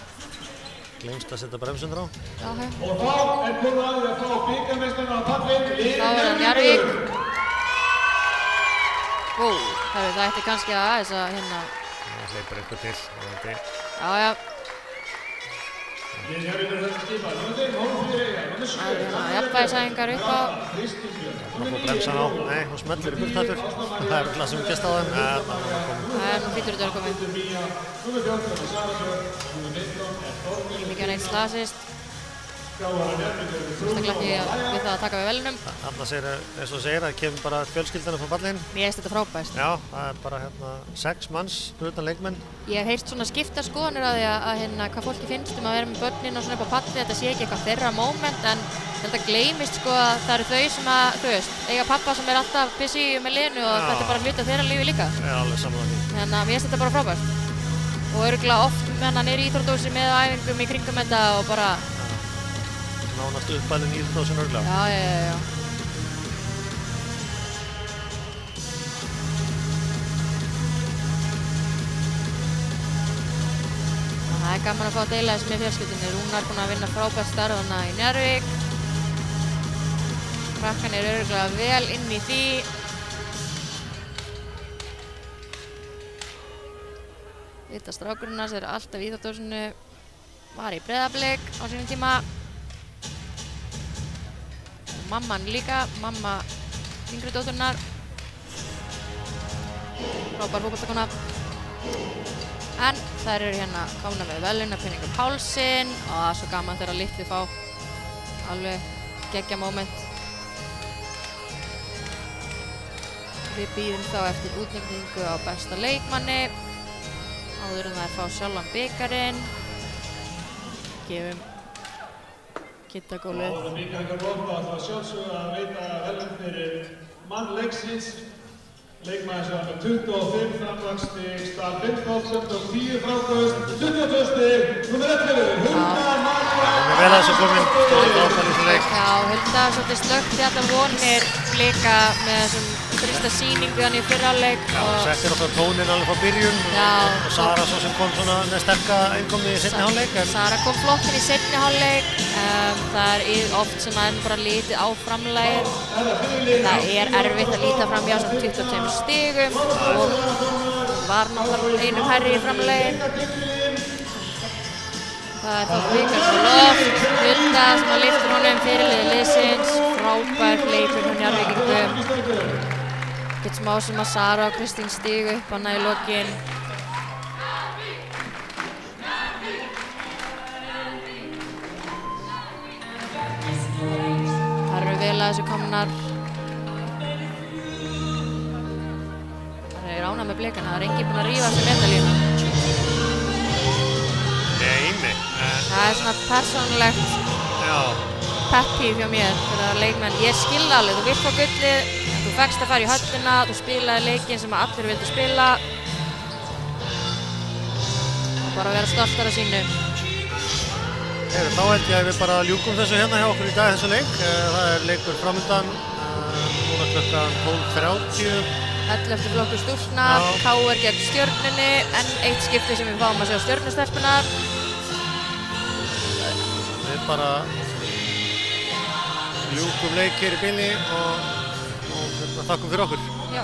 Gleymst að setja bremsundur á. já, hei. Og þá er komið að því að fá bikarmeistarana á pallinn. Þá er það Njarðvík. Það ætti kannski að aðeins að hérna. Það hleypur eitthvað til. Já. Ég hef verið þessi skipa. Það er hérna jafnvægisæfingar upp á. Það fór bremsan á. Nei, hún smellir í burthattur. Það er alltaf sem gest á þeim. Nú hlýtur þetta að koma. Ekki mikið neitt slasist. Sérstaklega ekki við það að taka við velunum. Annars eins og segir að kemur bara fjölskyldan upp á pallinn. Mér finnst þetta frábært. Já, það er bara 6 manns utan leikmenn. Ég hef heyrt svona skipta skoðanir á því að hérna hvað fólki finnst að vera með börnin og svona upp á palli. Þetta sé ekki eitthvað þeirra moment en þetta gleymist sko að það eru þau sem að, þú veist, eiga pappa sem er alltaf busy með Lenu og þetta er bara hluti af þeirra lífi líka. Já, alveg saman því. Þannig að mér finnst þetta bara frábært. Og örugglega oft með hann er í íþróttahúsi með á æfingum í kringum þetta og bara nánast uppalinn í íþróttahúsinu örugglega. Já. Það er gaman að fá að deila þessu með fjölskyldunni. Rúnar er búinn að vinna frábært starf þarna í Njarðvík. Krakkan er örugglega vel inn í því. Vita strákurinn hans er alltaf í íþróttahúsinu. Var í Breiðablik á sínum tíma. Mamman líka, mamma yngri dótturinnar. Frábær fótboltakona. En þær eru hérna komnar með verðlaunapenningum hálsinn og það er svo gaman þegar litlu fá alveg geggja moment. Við bíðum þá eftir útnefningu á besta leikmanni áður en þær fá sjálfan bikarinn. Gefum Kitta gólfið. Áður en bikarinn lófa ætla að sjálfsögðu að veita verðlaun fyrir mann leiksins. Leikmaður sem var með 25 framlagsstig, stað 15% og 10 frákvöst, 22 stig, nr. 11, Hulda María. Hún er vel að þessu komin, stóð frábær í þessu leik. Já, Hulda svolítið slökkt í allar vonir Blika með þessum þrýsta sýningu hann í fyrra hálfleik. Já, settir alltaf tónin alveg frá byrjun og Sara svo sem kom svona með sterka innkomi í seinni hálfleik. Sara kom flott inn í seinni hálfleik. Það er oft sem að bara litið á framlagið. Það er erfitt að líta fram hjá sem 22 stigum og var náttúrulega einum hærri í framlagið. Það er þá Blika svo loft. Hulda sem að lyftir honum fyrirliði liðsins. Frábær leikur hjá Njarðvíkingum. Ekkert smá sem að Sara og Kristín stigu upp hana í lokin. Það eru vel að þessu komnar. Það er ánægð með Blikana, það er enginn búinn að rífa þessu metalínu. Nei. Það er svona persónulegt pet peeve hjá mér fyrir leikmenn. Ég skil alveg, þú vilt fá gullið, þú fékkst að fara í höllina, þú spilaði leikinn sem allir vildu spila. Og bara vera stoltar af sínu. Þá held ég að við bara ljúkum þessu hérna hjá okkur í dag þessu leik. Það er leikur framundan, núna klukkan 12:30. 11. flokkur stúlkna, KR gegn Stjörnunni, enn eitt skipti sem við fáum að sjá Stjörnustelpunar. Við bara ljúkum leik hér í bili og þakkum fyrir okkur. Já.